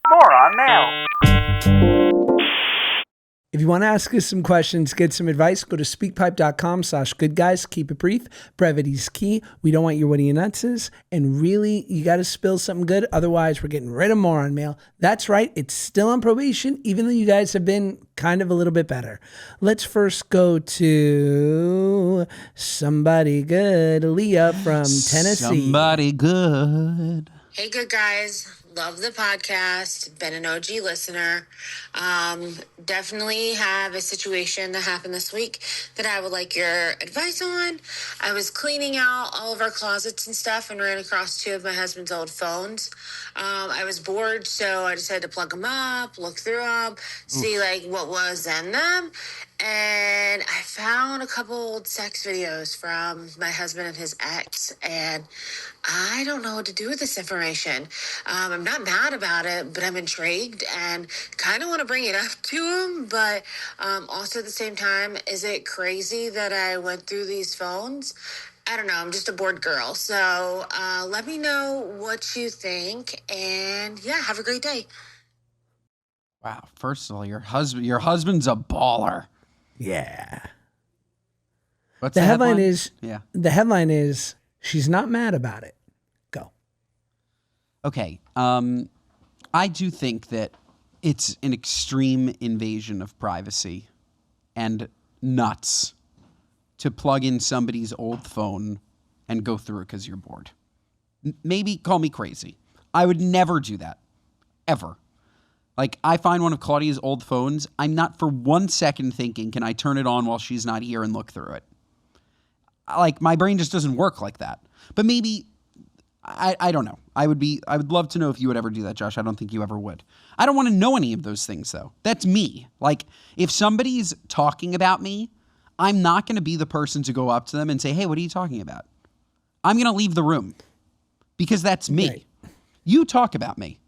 Moron Mail. If you want to ask us some questions, get some advice, go to speakpipe.com/goodguys. Keep it brief. Brevity's key. We don't want your what are your nutses. And really, you got to spill something good. Otherwise, we're getting rid of Moron Mail. That's right. It's still on probation, even though you guys have been kind of a little bit better. Let's first go to somebody good. Leah from Tennessee. Somebody good. Hey, good guys. Love the podcast. Been an OG listener. Definitely have a situation that happened this week that I would like your advice on. I was cleaning out all of our closets and stuff and ran across two of my husband's old phones. I was bored, so I decided to plug them up, look through them, see like what was in them. And I found a couple old sex videos from my husband and his ex, and I don't know what to do with this information. I'm not mad about it, but I'm intrigued and kind of want to bring it up to him. But also at the same time, is it crazy that I went through these phones? I don't know. I'm just a bored girl. So let me know what you think. And yeah, have a great day. Wow. First of all, your husband's a baller. Yeah. What's The headline headline? is she's not mad about it. Go. Okay. I do think that it's an extreme invasion of privacy and nuts to plug in somebody's old phone and go through it because you're bored. Maybe call me crazy. I would never do that. Ever. Like, I find one of Claudia's old phones, I'm not for 1 second thinking, can I turn it on while she's not here and look through it? Like, my brain just doesn't work like that. But maybe, I don't know. I would love to know if you would ever do that, Josh. I don't think you ever would. I don't want to know any of those things, though. That's me. Like, if somebody's talking about me, I'm not going to be the person to go up to them and say, hey, what are you talking about? I'm going to leave the room because that's me. Right. You talk about me.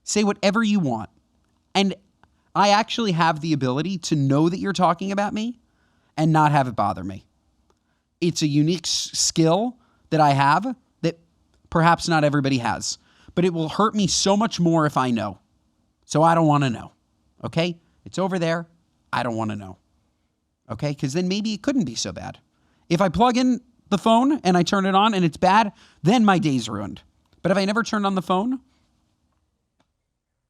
Say whatever you want. And I actually have the ability to know that you're talking about me and not have it bother me. It's a unique skill that I have that perhaps not everybody has. But it will hurt me so much more if I know. So I don't want to know. Okay? It's over there. I don't want to know. Okay? Because then maybe it couldn't be so bad. If I plug in the phone and I turn it on and it's bad, then my day's ruined. But if I never turned on the phone,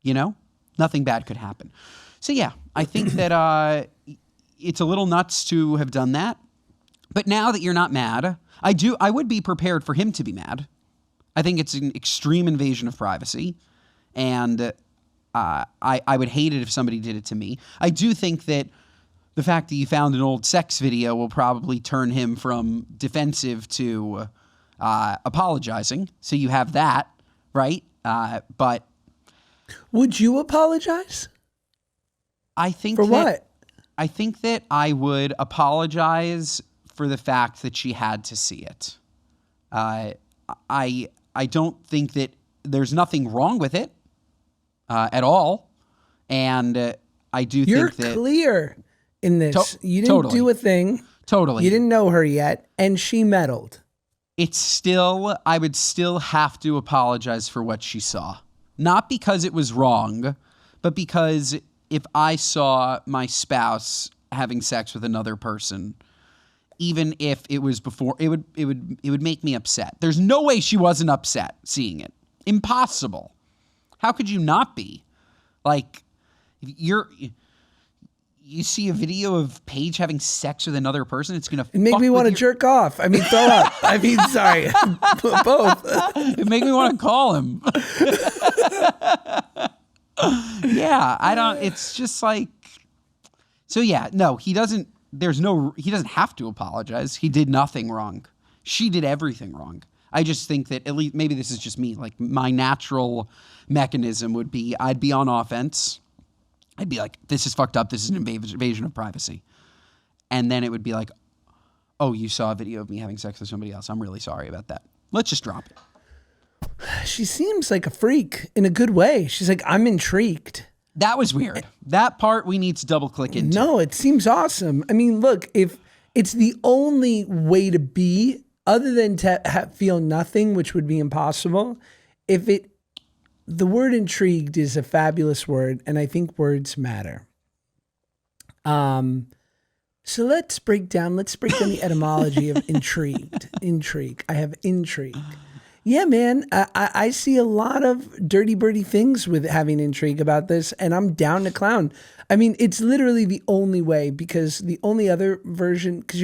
you know, nothing bad could happen. So yeah, I think that it's a little nuts to have done that. But now that you're not mad, I would be prepared for him to be mad. I think it's an extreme invasion of privacy. And I would hate it if somebody did it to me. I do think that the fact that you found an old sex video will probably turn him from defensive to apologizing. So you have that, right? But Would you apologize? I think For what? I think that I would apologize for the fact that she had to see it. I don't think that there's nothing wrong with it at all, and I do You're think that clear in this. You didn't totally. do a thing. Totally. You didn't know her yet, and she meddled. It's still, I would still have to apologize for what she saw. Not because it was wrong, but because if I saw my spouse having sex with another person, even if it was before, it would make me upset. There's no way she wasn't upset seeing it. Impossible. How could you not be? Like, you see a video of Paige having sex with another person, it's gonna It make me want to jerk off. I mean, throw up. I mean, sorry, both. It make me want to call him. Yeah, I don't. It's just like, so yeah, no, he doesn't. He doesn't have to apologize. He did nothing wrong. She did everything wrong. I just think that, at least, maybe this is just me, like my natural mechanism would be, I'd be on offense. I'd be like, this is fucked up. This is an invasion of privacy. And then it would be like, oh, you saw a video of me having sex with somebody else. I'm really sorry about that. Let's just drop it. She seems like a freak in a good way. She's like, I'm intrigued. That was weird. That part we need to double click into. No, it seems awesome. I mean, look, if it's the only way to be other than to feel nothing, which would be impossible, the word intrigued is a fabulous word, and I think words matter. So let's break down the etymology of intrigued. Intrigue. I have intrigue. Yeah, man. I see a lot of dirty birdie things with having intrigue about this, and I'm down to clown. I mean, it's literally the only way, because the only other version, because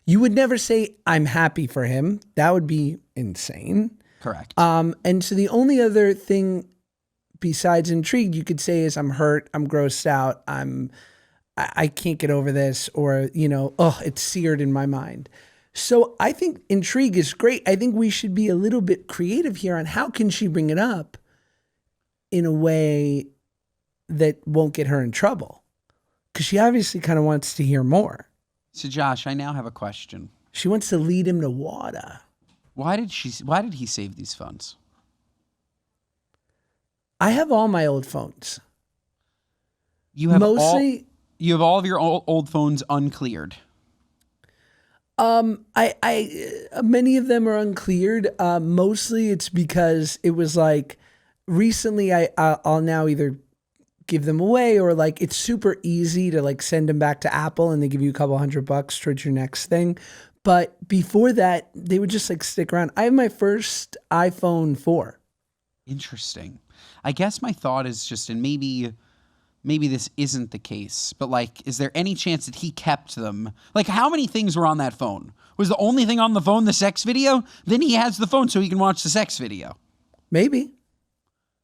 you would never say I'm happy for him. That would be insane. Correct. And so the only other thing besides intrigued you could say is I'm hurt, I'm grossed out, I can't get over this, or, it's seared in my mind. So I think intrigue is great. I think we should be a little bit creative here on how can she bring it up in a way that won't get her in trouble, because she obviously kind of wants to hear more. So Josh, I now have a question. She wants to lead him to water. Why did he save these phones? I have all my old phones. You have mostly. You have all of your old phones uncleared. I many of them are uncleared. Mostly it's because it was like recently I'll now either give them away, or like it's super easy to like send them back to Apple and they give you a couple $100 towards your next thing. But before that, they would just like stick around. I have my first iPhone 4. Interesting. I guess my thought is just, and maybe this isn't the case, but like, is there any chance that he kept them? Like, how many things were on that phone? Was the only thing on the phone the sex video? Then he has the phone so he can watch the sex video. Maybe.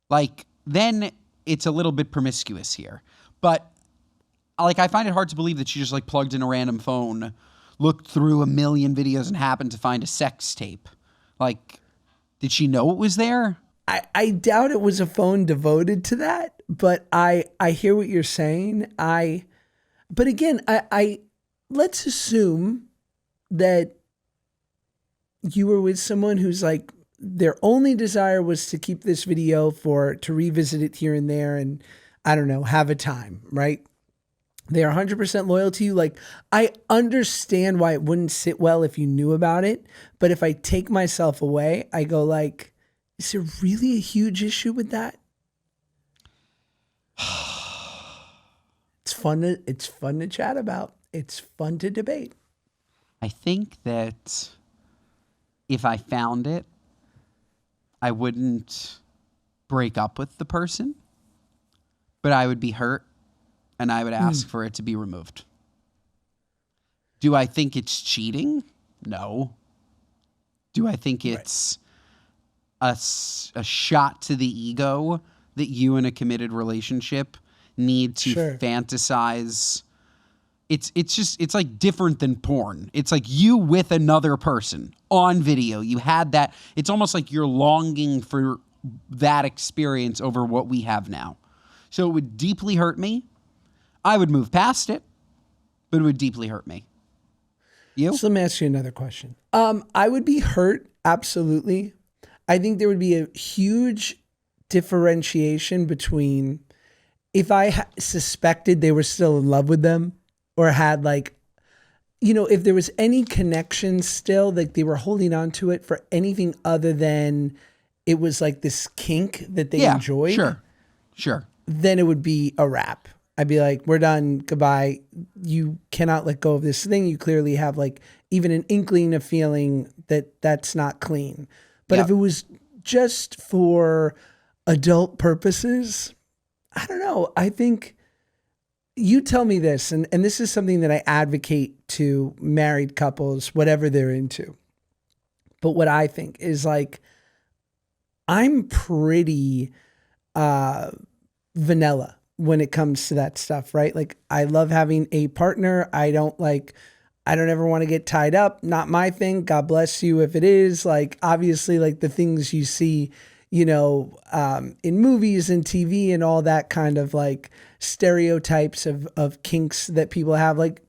Like, then it's a little bit promiscuous here. But like, I find it hard to believe that she just like plugged in a random phone, looked through a million videos, and happened to find a sex tape. Like, did she know it was there? I doubt it was a phone devoted to that, but I hear what you're saying. But again, let's assume that you were with someone who's like, their only desire was to keep this video to revisit it here and there, and I don't know, have a time, right? They are 100% loyal to you. Like, I understand why it wouldn't sit well if you knew about it, but if I take myself away, I go like, is there really a huge issue with that? It's fun to chat about. It's fun to debate. I think that if I found it, I wouldn't break up with the person, but I would be hurt and I would ask for it to be removed. Do I think it's cheating? No. Do I think it's a shot to the ego that you in a committed relationship need to fantasize? It's like different than porn. It's like you with another person on video. You had that. It's almost like you're longing for that experience over what we have now. So it would deeply hurt me. I would move past it, but it would deeply hurt me. You? So let me ask you another question. I would be hurt, absolutely. I think there would be a huge differentiation between if I suspected they were still in love with them, or had like, if there was any connection still, like they were holding on to it for anything other than it was like this kink that they enjoyed. Sure. Then it would be a wrap. I'd be like, we're done. Goodbye. You cannot let go of this thing. You clearly have like even an inkling of feeling that that's not clean. But if it was just for adult purposes, I don't know. I think you tell me this, and this is something that I advocate to married couples, whatever they're into. But what I think is like, I'm pretty vanilla when it comes to that stuff, right? Like, I love having a partner. I don't ever want to get tied up. Not my thing. God bless you if it is. Like, obviously, like the things you see, in movies and TV and all that kind of like stereotypes of kinks that people have. Like,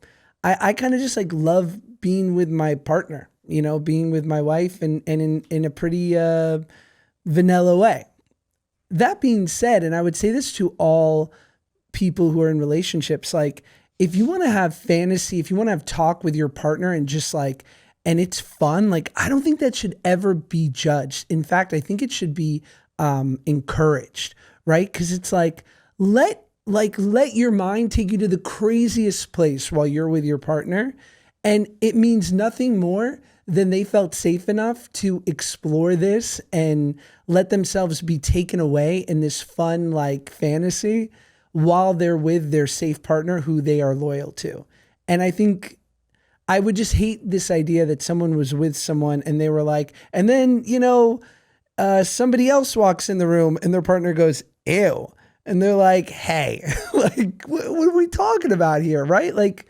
I kind of just like love being with my partner, being with my wife and in a pretty vanilla way. That being said, and I would say this to all people who are in relationships, like, if you want to have fantasy, if you want to have talk with your partner and just like, and it's fun, like, I don't think that should ever be judged. In fact, I think it should be encouraged, right? Because it's like, let like let your mind take you to the craziest place while you're with your partner. And it means nothing more than they felt safe enough to explore this and let themselves be taken away in this fun, like fantasy while they're with their safe partner who they are loyal to. And I think I would just hate this idea that someone was with someone and they were like, and then, somebody else walks in the room and their partner goes, ew. And they're like, hey, like, what are we talking about here? Right? Like,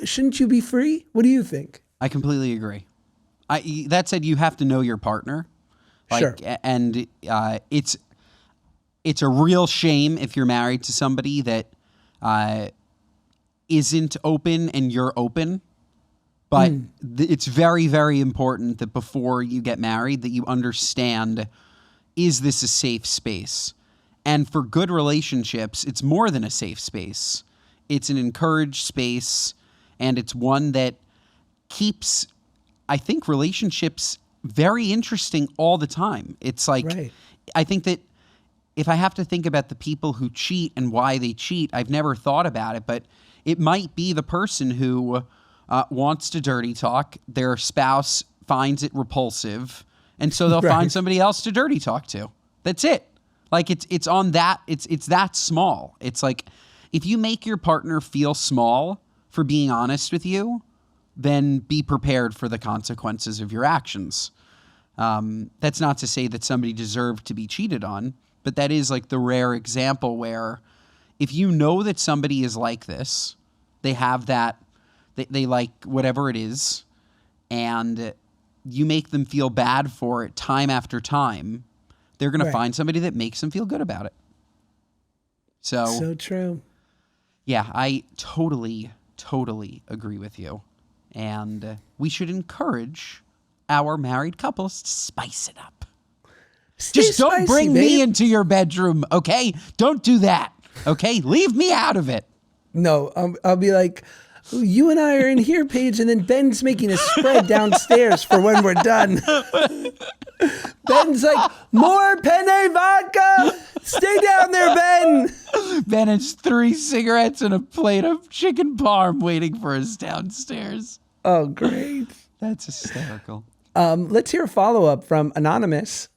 shouldn't you be free? What do you think? I completely agree. That said, you have to know your partner. Sure. And it's a real shame if you're married to somebody that isn't open and you're open. But it's very, very important that before you get married that you understand, is this a safe space? And for good relationships, it's more than a safe space. It's an encouraged space, and it's one that keeps, I think, relationships very interesting all the time. It's like, right. I think that if I have to think about the people who cheat and why they cheat, I've never thought about it, but it might be the person who wants to dirty talk, their spouse finds it repulsive, and so they'll find somebody else to dirty talk to. That's it. Like it's on that, it's that small. It's like if you make your partner feel small for being honest with you, then be prepared for the consequences of your actions. That's not to say that somebody deserved to be cheated on, but that is like the rare example where if you know that somebody is like this, they have that, they like whatever it is, and you make them feel bad for it time after time, they're going to find somebody that makes them feel good about it. So true. Yeah, I totally agree with you. And we should encourage our married couples to spice it up. Just don't bring me into your bedroom, okay? Don't do that, okay? Leave me out of it. No, I'll be like, you and I are in here, Paige, and then Ben's making a spread downstairs for when we're done. Ben's like, more penne vodka? Stay down there, Ben. Ben has 3 cigarettes and a plate of chicken parm waiting for us downstairs. Oh, great. That's hysterical. Let's hear a follow-up from Anonymous.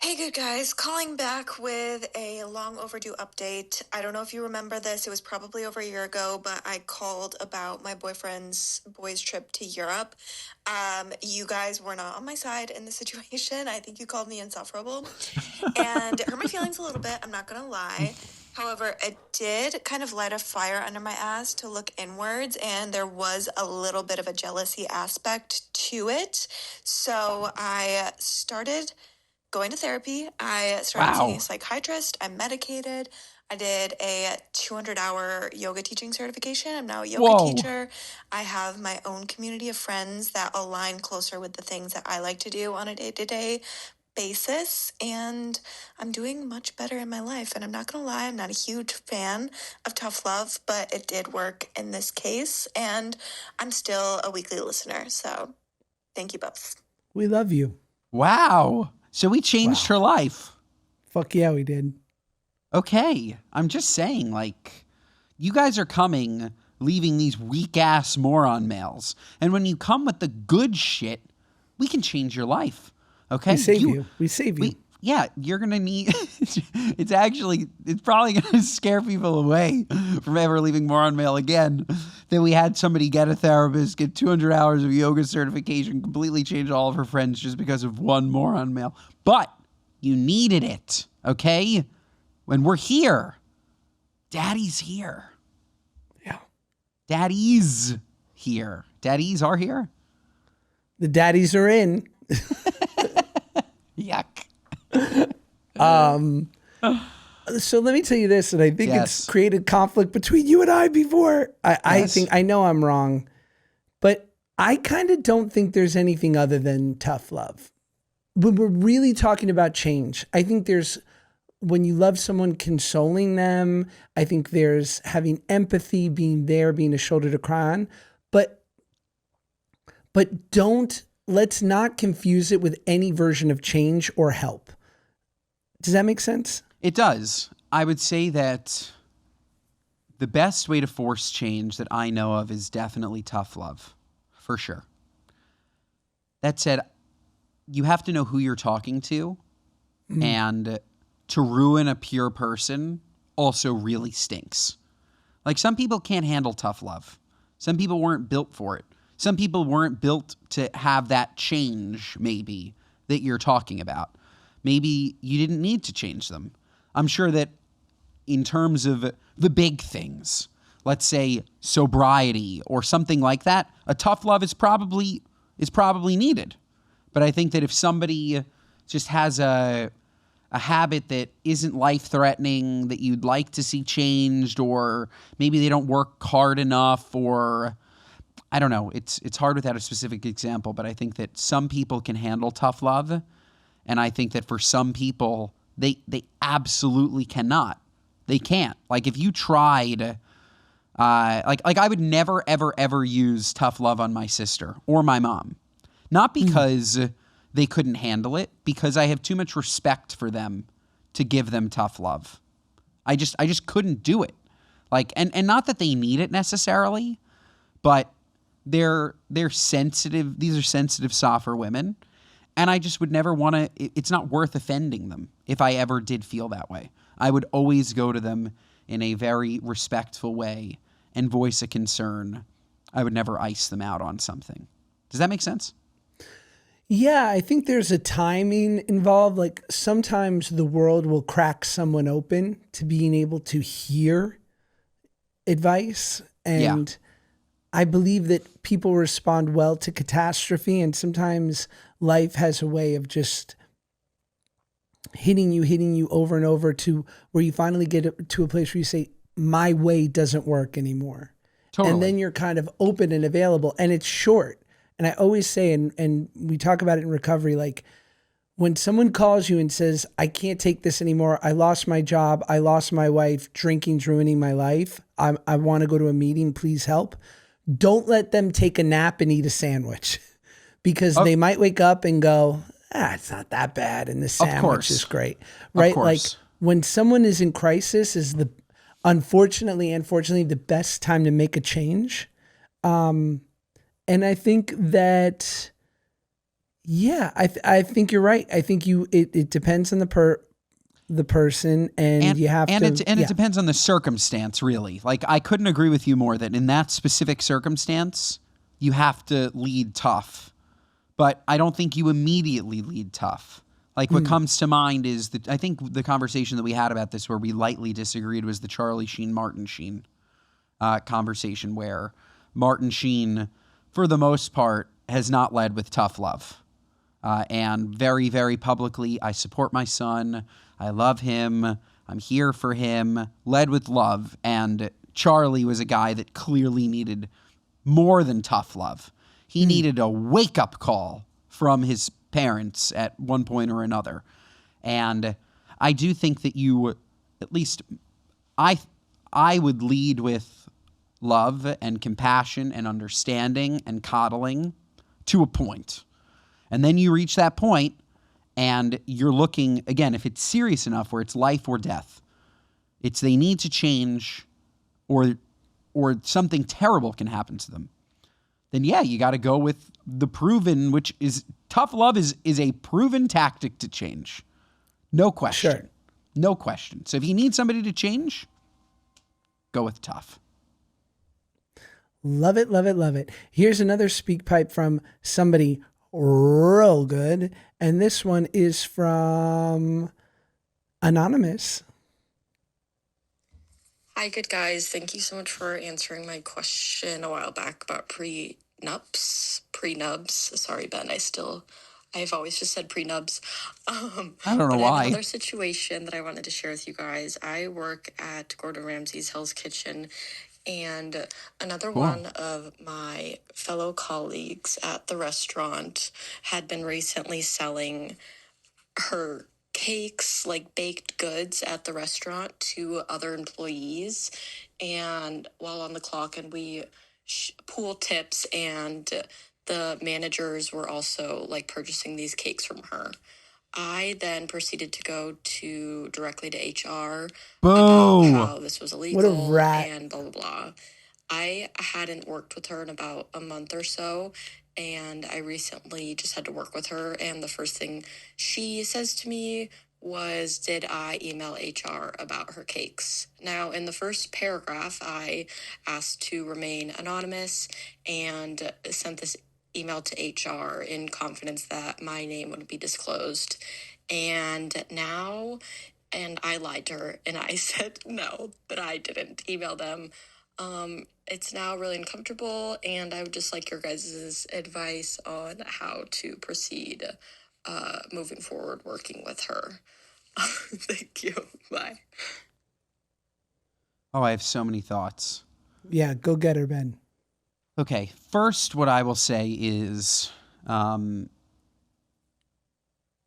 Hey, good guys. Calling back with a long overdue update. I don't know if you remember this. It was probably over a year ago, but I called about my boyfriend's boys' trip to Europe. You guys were not on my side in the situation. I think you called me insufferable. And it hurt my feelings a little bit. I'm not going to lie. However, it did kind of light a fire under my ass to look inwards, and there was a little bit of a jealousy aspect to it. So I started going to therapy. I started seeing a psychiatrist. I'm medicated. I did a 200-hour yoga teaching certification. I'm now a yoga teacher. I have my own community of friends that align closer with the things that I like to do on a day-to-day basis, and I'm doing much better in my life. And I'm not gonna lie, I'm not a huge fan of tough love, but it did work in this case, and I'm still a weekly listener. So thank you both. We love you. Wow. So we changed her life. Fuck yeah, we did. Okay. I'm just saying, like, you guys are coming, leaving these weak-ass moron mails. And when you come with the good shit, we can change your life. Okay? We save you. Yeah, you're going to need... it's probably going to scare people away from ever leaving Moron Mail again. That we had somebody get a therapist, get 200 hours of yoga certification, completely change all of her friends just because of one Moron Mail. But you needed it, okay? When we're here, Daddy's here. Yeah. Daddy's here. Daddies are here. The daddies are in. Yuck. So let me tell you this, and I think it's created conflict between you and I before. I know I'm wrong, but I kind of don't think there's anything other than tough love. When we're really talking about change, I think there's, when you love someone, consoling them. I think there's having empathy, being there, being a shoulder to cry on. But let's not confuse it with any version of change or help. Does that make sense? It does. I would say that the best way to force change that I know of is definitely tough love, for sure. That said, you have to know who you're talking to, and to ruin a pure person also really stinks. Like, some people can't handle tough love. Some people weren't built for it. Some people weren't built to have that change, maybe, that you're talking about. Maybe you didn't need to change them. I'm sure that in terms of the big things, let's say sobriety or something like that, a tough love is probably needed. But I think that if somebody just has a habit that isn't life-threatening, that you'd like to see changed, or maybe they don't work hard enough, or I don't know. It's hard without a specific example, but I think that some people can handle tough love, and I think that for some people, they absolutely cannot. They can't. Like, if you tried, like I would never, ever, ever use tough love on my sister or my mom. Not because they couldn't handle it, because I have too much respect for them to give them tough love. I just couldn't do it. Like, and not that they need it necessarily, but they're sensitive. These are sensitive, softer women. And I just would never want to, it's not worth offending them if I ever did feel that way. I would always go to them in a very respectful way and voice a concern. I would never ice them out on something. Does that make sense? Yeah, I think there's a timing involved. Like, sometimes the world will crack someone open to being able to hear advice. And I believe that people respond well to catastrophe, and sometimes life has a way of just hitting you over and over to where you finally get to a place where you say, my way doesn't work anymore. Totally. And then you're kind of open and available, and it's short. And I always say, and we talk about it in recovery, like, when someone calls you and says, I can't take this anymore, I lost my job, I lost my wife, drinking's ruining my life, I want to go to a meeting, please help. Don't let them take a nap and eat a sandwich, because they might wake up and go, it's not that bad, and the sandwich is great, right? Like, when someone is in crisis is unfortunately the best time to make a change. And I think that, I think you're right. I think it depends on the person, and you have to. It depends on the circumstance, really. Like, I couldn't agree with you more that in that specific circumstance, you have to lead tough. But I don't think you immediately lead tough. Like, what comes to mind is that I think the conversation that we had about this where we lightly disagreed was the Charlie Sheen, Martin Sheen conversation, where Martin Sheen, for the most part, has not led with tough love. And very, very publicly, I support my son. I love him. I'm here for him. Led with love. And Charlie was a guy that clearly needed more than tough love. He needed a wake-up call from his parents at one point or another. And I do think that you, at least I would lead with love and compassion and understanding and coddling to a point. And then you reach that point and you're looking, again, if it's serious enough where it's life or death, it's they need to change or something terrible can happen to them, then you got to go with the proven, which is tough love is a proven tactic to change. No question. Sure. No question. So if you need somebody to change, go with tough. Love it, love it, love it. Here's another speak pipe from somebody real good. And this one is from Anonymous. Hi, good guys. Thank you so much for answering my question a while back about pre-nubs. Sorry, Ben. I've always just said pre-nubs. I don't know but why. I have another situation that I wanted to share with you guys. I work at Gordon Ramsay's Hell's Kitchen, and another one of my fellow colleagues at the restaurant had been recently selling her cakes, like baked goods at the restaurant, to other employees. And while on the clock, and we pool tips, and the managers were also like purchasing these cakes from her. I then proceeded to go directly to HR about Boo. how this was illegal rat. and blah, blah, blah. I hadn't worked with her in about a month or so, and I recently just had to work with her. And the first thing she says to me was, did I email HR about her cakes? Now, in the first paragraph, I asked to remain anonymous and sent this email to HR in confidence that my name would be disclosed. And I lied to her and I said no, that I didn't email them. It's now really uncomfortable, and I would just like your guys' advice on how to proceed moving forward working with her. Thank you. Bye. Oh, I have so many thoughts. Yeah, go get her, Ben. Okay, first, what I will say is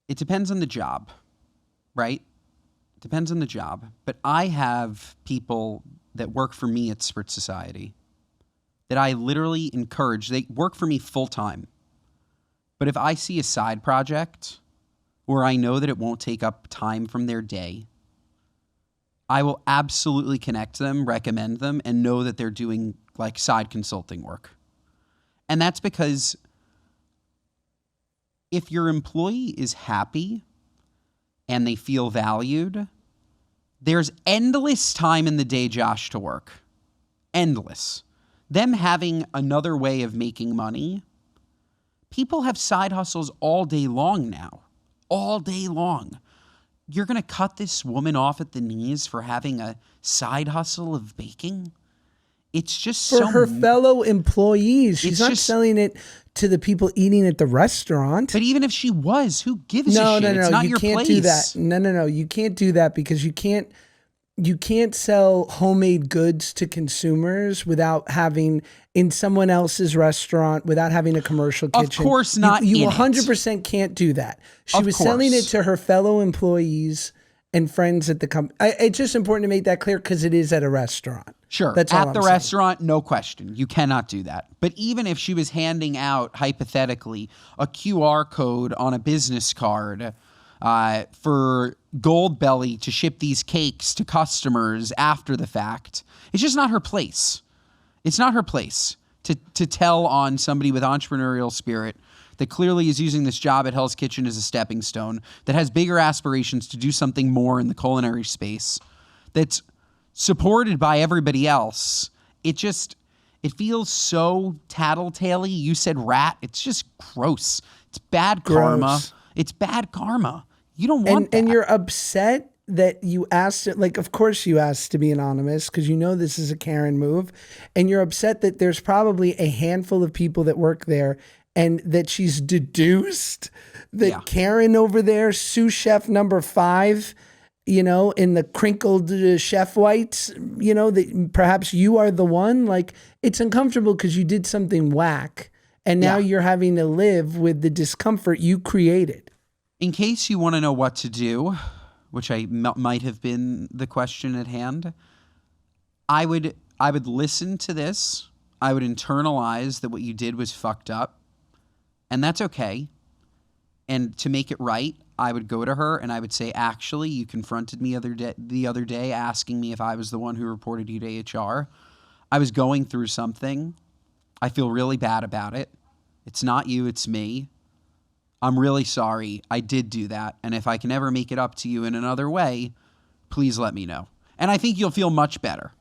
it depends on the job, right? It depends on the job. But I have people that work for me at Spirit Society that I literally encourage. They work for me full time. But if I see a side project where I know that it won't take up time from their day, I will absolutely connect them, recommend them, and know that they're doing like side consulting work. And that's because if your employee is happy and they feel valued, there's endless time in the day, Josh, to work. Endless. Them having another way of making money. People have side hustles all day long now. All day long. You're going to cut this woman off at the knees for having a side hustle of baking? It's just For her fellow employees. She's not selling it to the people eating at the restaurant. But even if she was, who gives a shit? No, It's not you your can't place. do that. No. You can't do that because you can't sell homemade goods to consumers without having in someone else's restaurant, without having a commercial kitchen. Of course not. You in it. 100% can't do that. She Of was selling it course. to her fellow employees and friends at the company. It's just important to make that clear because it is at a restaurant. Sure. That's all At I'm the saying. restaurant, no question. You cannot do that. But even if she was handing out, hypothetically, a QR code on a business card for Goldbelly to ship these cakes to customers after the fact, it's just not her place. It's not her place to tell on somebody with entrepreneurial spirit that clearly is using this job at Hell's Kitchen as a stepping stone, that has bigger aspirations to do something more in the culinary space, that's supported by everybody else. It feels so tattletale-y. You said rat. It's just gross. It's bad karma. Gross. It's bad karma. You don't want that. And you're upset that you asked it. Like, of course you asked to be anonymous because you know this is a Karen move. And you're upset that there's probably a handful of people that work there and that she's deduced that Karen over there, sous chef number 5, in the crinkled chef whites, that perhaps you are the one. Like, it's uncomfortable because you did something whack and now you're having to live with the discomfort you created. In case you want to know what to do, which might have been the question at hand, I would listen to this. I would internalize that what you did was fucked up. And that's okay. And to make it right, I would go to her and I would say, actually, you confronted me the other day asking me if I was the one who reported you to HR. I was going through something. I feel really bad about it. It's not you, it's me. I'm really sorry. I did do that. And if I can ever make it up to you in another way, please let me know. And I think you'll feel much better.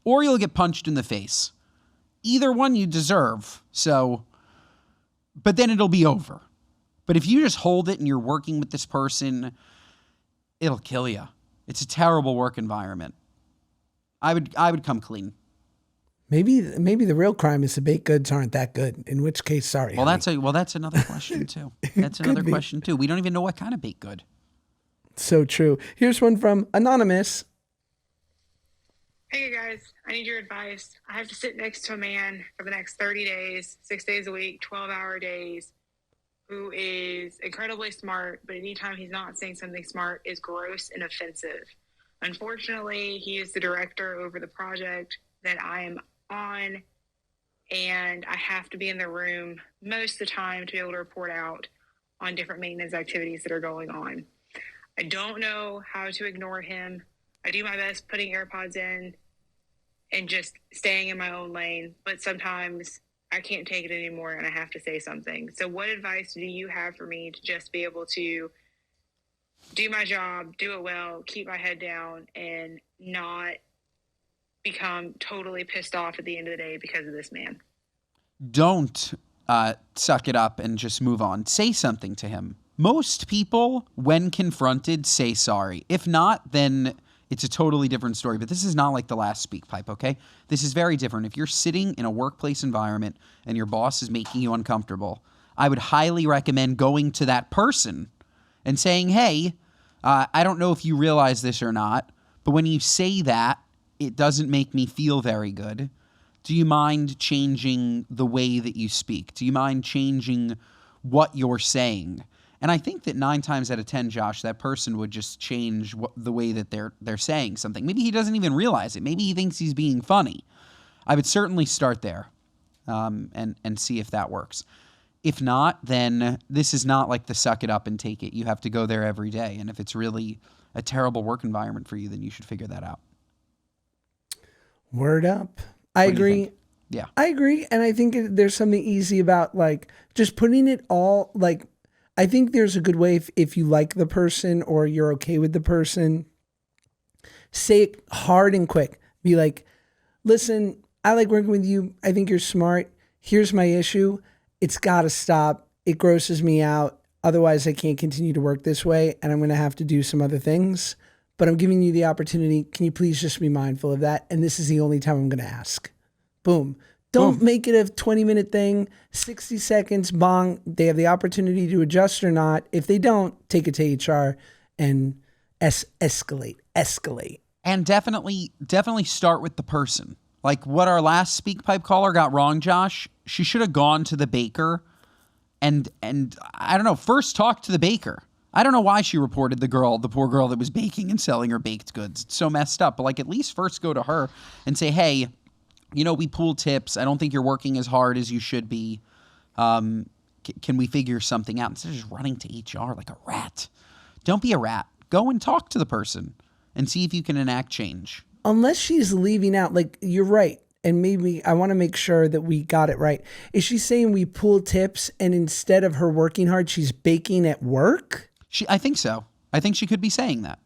Or you'll get punched in the face. Either one you deserve. But then it'll be over. But if you just hold it and you're working with this person, it'll kill you. It's a terrible work environment. I would come clean. Maybe the real crime is the baked goods aren't that good. In which case, sorry. Well, honey. that's another question too. That's another question too. We don't even know what kind of baked good. So true. Here's one from Anonymous. Hey guys, I need your advice. I have to sit next to a man for the next 30 days, 6 days a week, 12-hour days, who is incredibly smart, but anytime he's not saying something smart is gross and offensive. Unfortunately, he is the director over the project that I am on, and I have to be in the room most of the time to be able to report out on different maintenance activities that are going on. I don't know how to ignore him. I do my best putting AirPods in and just staying in my own lane, but sometimes I can't take it anymore and I have to say something. So what advice do you have for me to just be able to do my job, do it well, keep my head down, and not become totally pissed off at the end of the day because of this man? Don't suck it up and just move on. Say something to him. Most people, when confronted, say sorry. If not, then it's a totally different story. But this is not like the last speak pipe, okay? This is very different. If you're sitting in a workplace environment and your boss is making you uncomfortable, I would highly recommend going to that person and saying, hey, I don't know if you realize this or not, but when you say that, it doesn't make me feel very good. Do you mind changing the way that you speak? Do you mind changing what you're saying? And I think that 9 times out of 10, Josh, that person would just change the way that they're saying something. Maybe he doesn't even realize it. Maybe he thinks he's being funny. I would certainly start there and see if that works. If not, then this is not like the suck it up and take it. You have to go there every day. And if it's really a terrible work environment for you, then you should figure that out. Word up. I agree. Yeah. I agree. And I think there's something easy about like just putting it all like, I think there's a good way if you like the person or you're okay with the person, say it hard and quick. Be like, listen, I like working with you. I think you're smart. Here's my issue. It's got to stop. It grosses me out. Otherwise, I can't continue to work this way and I'm going to have to do some other things. But I'm giving you the opportunity. Can you please just be mindful of that? And this is the only time I'm going to ask. Boom. Don't make it a 20-minute thing, 60 seconds, bong. They have the opportunity to adjust or not. If they don't, take it to HR and escalate. And definitely start with the person. Like what our last speak pipe caller got wrong, Josh, she should have gone to the baker and I don't know, first talk to the baker. I don't know why she reported the poor girl that was baking and selling her baked goods. It's so messed up. But like at least first go to her and say, hey, you know, we pool tips. I don't think you're working as hard as you should be. Can we figure something out? Instead of just running to HR like a rat. Don't be a rat. Go and talk to the person and see if you can enact change. Unless she's leaving out, like you're right. And maybe I want to make sure that we got it right. Is she saying we pool tips and instead of her working hard, she's baking at work? I think so. I think she could be saying that.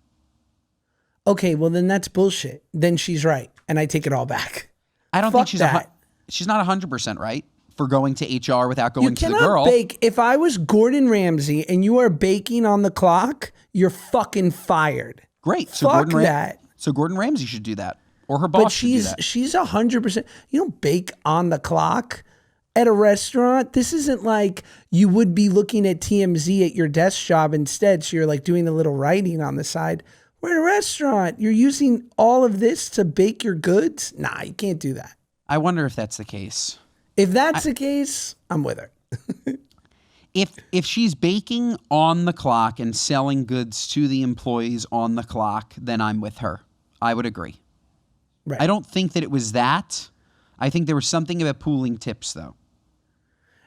Okay, well then that's bullshit. Then she's right. And I take it all back. I don't Fuck think that. she's not 100% right for going to HR without going to the girl. You cannot bake. If I was Gordon Ramsay and you are baking on the clock, you're fucking fired. Great. Fuck that. So Gordon Ramsay should do that. Or her boss But should do that. she's 100%. You don't bake on the clock at a restaurant. This isn't like you would be looking at TMZ at your desk job instead. So you're like doing a little writing on the side. We're in a restaurant. You're using all of this to bake your goods? Nah, you can't do that. I wonder if that's the case. If that's the case, I'm with her. If she's baking on the clock and selling goods to the employees on the clock, then I'm with her. I would agree. Right. I don't think that it was that. I think there was something about pooling tips, though.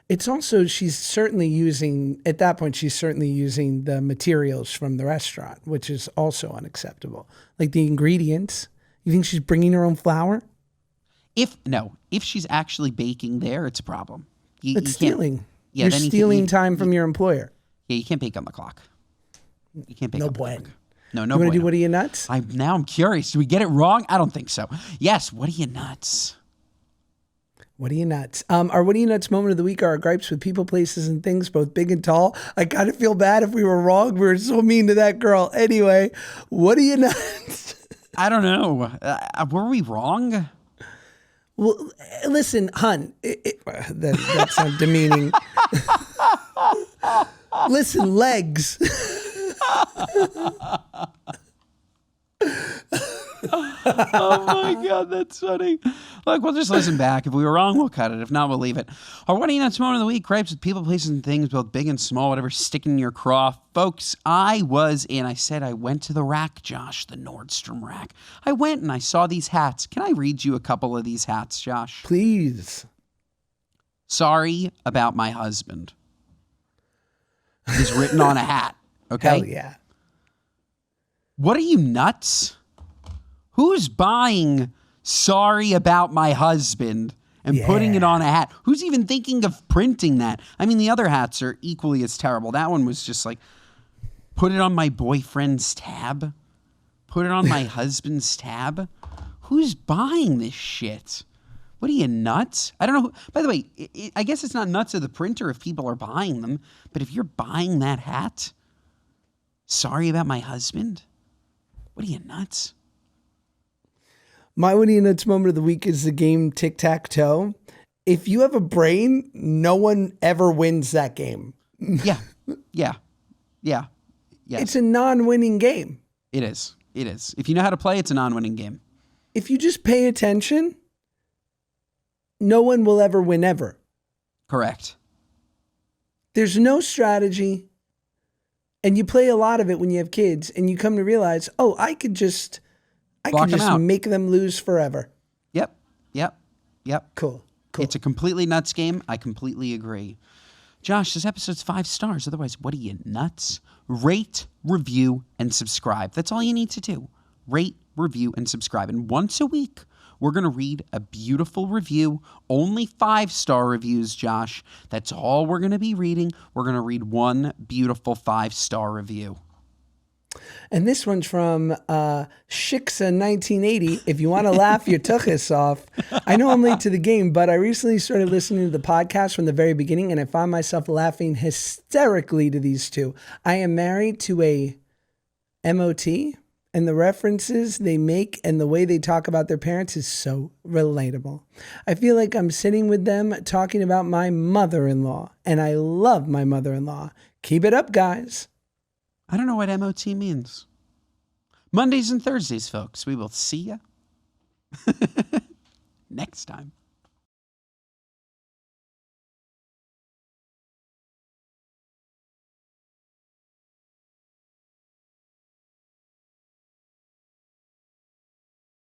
It's also, she's certainly using the materials from the restaurant, which is also unacceptable. Like the ingredients. You think she's bringing her own flour? If she's actually baking there, it's a problem. It's stealing. Yeah, You're stealing time from your employer. Yeah, you can't bake on the clock. You can't bake on the clock. No, You want to do What Are You Nuts? Now I'm curious. Do we get it wrong? I don't think so. Yes, What Are You Nuts? What Are You Nuts? Our What Are You Nuts moment of the week are our gripes with people, places, and things, both big and tall. I kind of feel bad if we were wrong. We were so mean to that girl. Anyway, What Are You Nuts? I don't know. Were we wrong? Well, listen, hun, that sounds demeaning. Listen, legs. Oh my God, that's funny. Look, we'll just listen back. If we were wrong, we'll cut it. If not, we'll leave it. Our What Are You Nuts moment of the week, gripes with people, places, and things, both big and small, whatever sticking in your craw. Folks, I went to the rack, Josh, the Nordstrom rack. I went and I saw these hats. Can I read you a couple of these hats, Josh? Please. Sorry about my husband. is written on a hat. Okay. Hell yeah. What are you, nuts? Who's buying "sorry about my husband" and putting it on a hat? Who's even thinking of printing that? I mean, the other hats are equally as terrible. That one was just like, put it on my boyfriend's tab. Put it on my husband's tab. Who's buying this shit? What are you, nuts? I don't know. By the way, I guess it's not nuts of the printer if people are buying them. But if you're buying that hat, "sorry about my husband," what are you, nuts? My What Are You Nuts moment of the week is the game Tic-Tac-Toe. If you have a brain, no one ever wins that game. Yeah. Yes. It's a non-winning game. It is. If you know how to play, it's a non-winning game. If you just pay attention, no one will ever win ever. Correct. There's no strategy. And you play a lot of it when you have kids and you come to realize, oh, I could just make them lose forever. Yep. Cool. It's a completely nuts game. I completely agree. Josh, this episode's 5 stars. Otherwise, what are you, nuts? Rate, review, and subscribe. That's all you need to do. Rate, review, and subscribe. And once a week, we're going to read a beautiful review. Only 5-star reviews, Josh. That's all we're going to be reading. We're going to read one beautiful 5-star review. And this one's from Shiksa 1980. If you want to laugh your tuchus off. I know I'm late to the game, but I recently started listening to the podcast from the very beginning, and I found myself laughing hysterically to these two. I am married to a MOT, and the references they make and the way they talk about their parents is so relatable. I feel like I'm sitting with them talking about my mother-in-law, and I love my mother-in-law. Keep it up, guys. I don't know what MOT means. Mondays and Thursdays, folks. We will see you next time.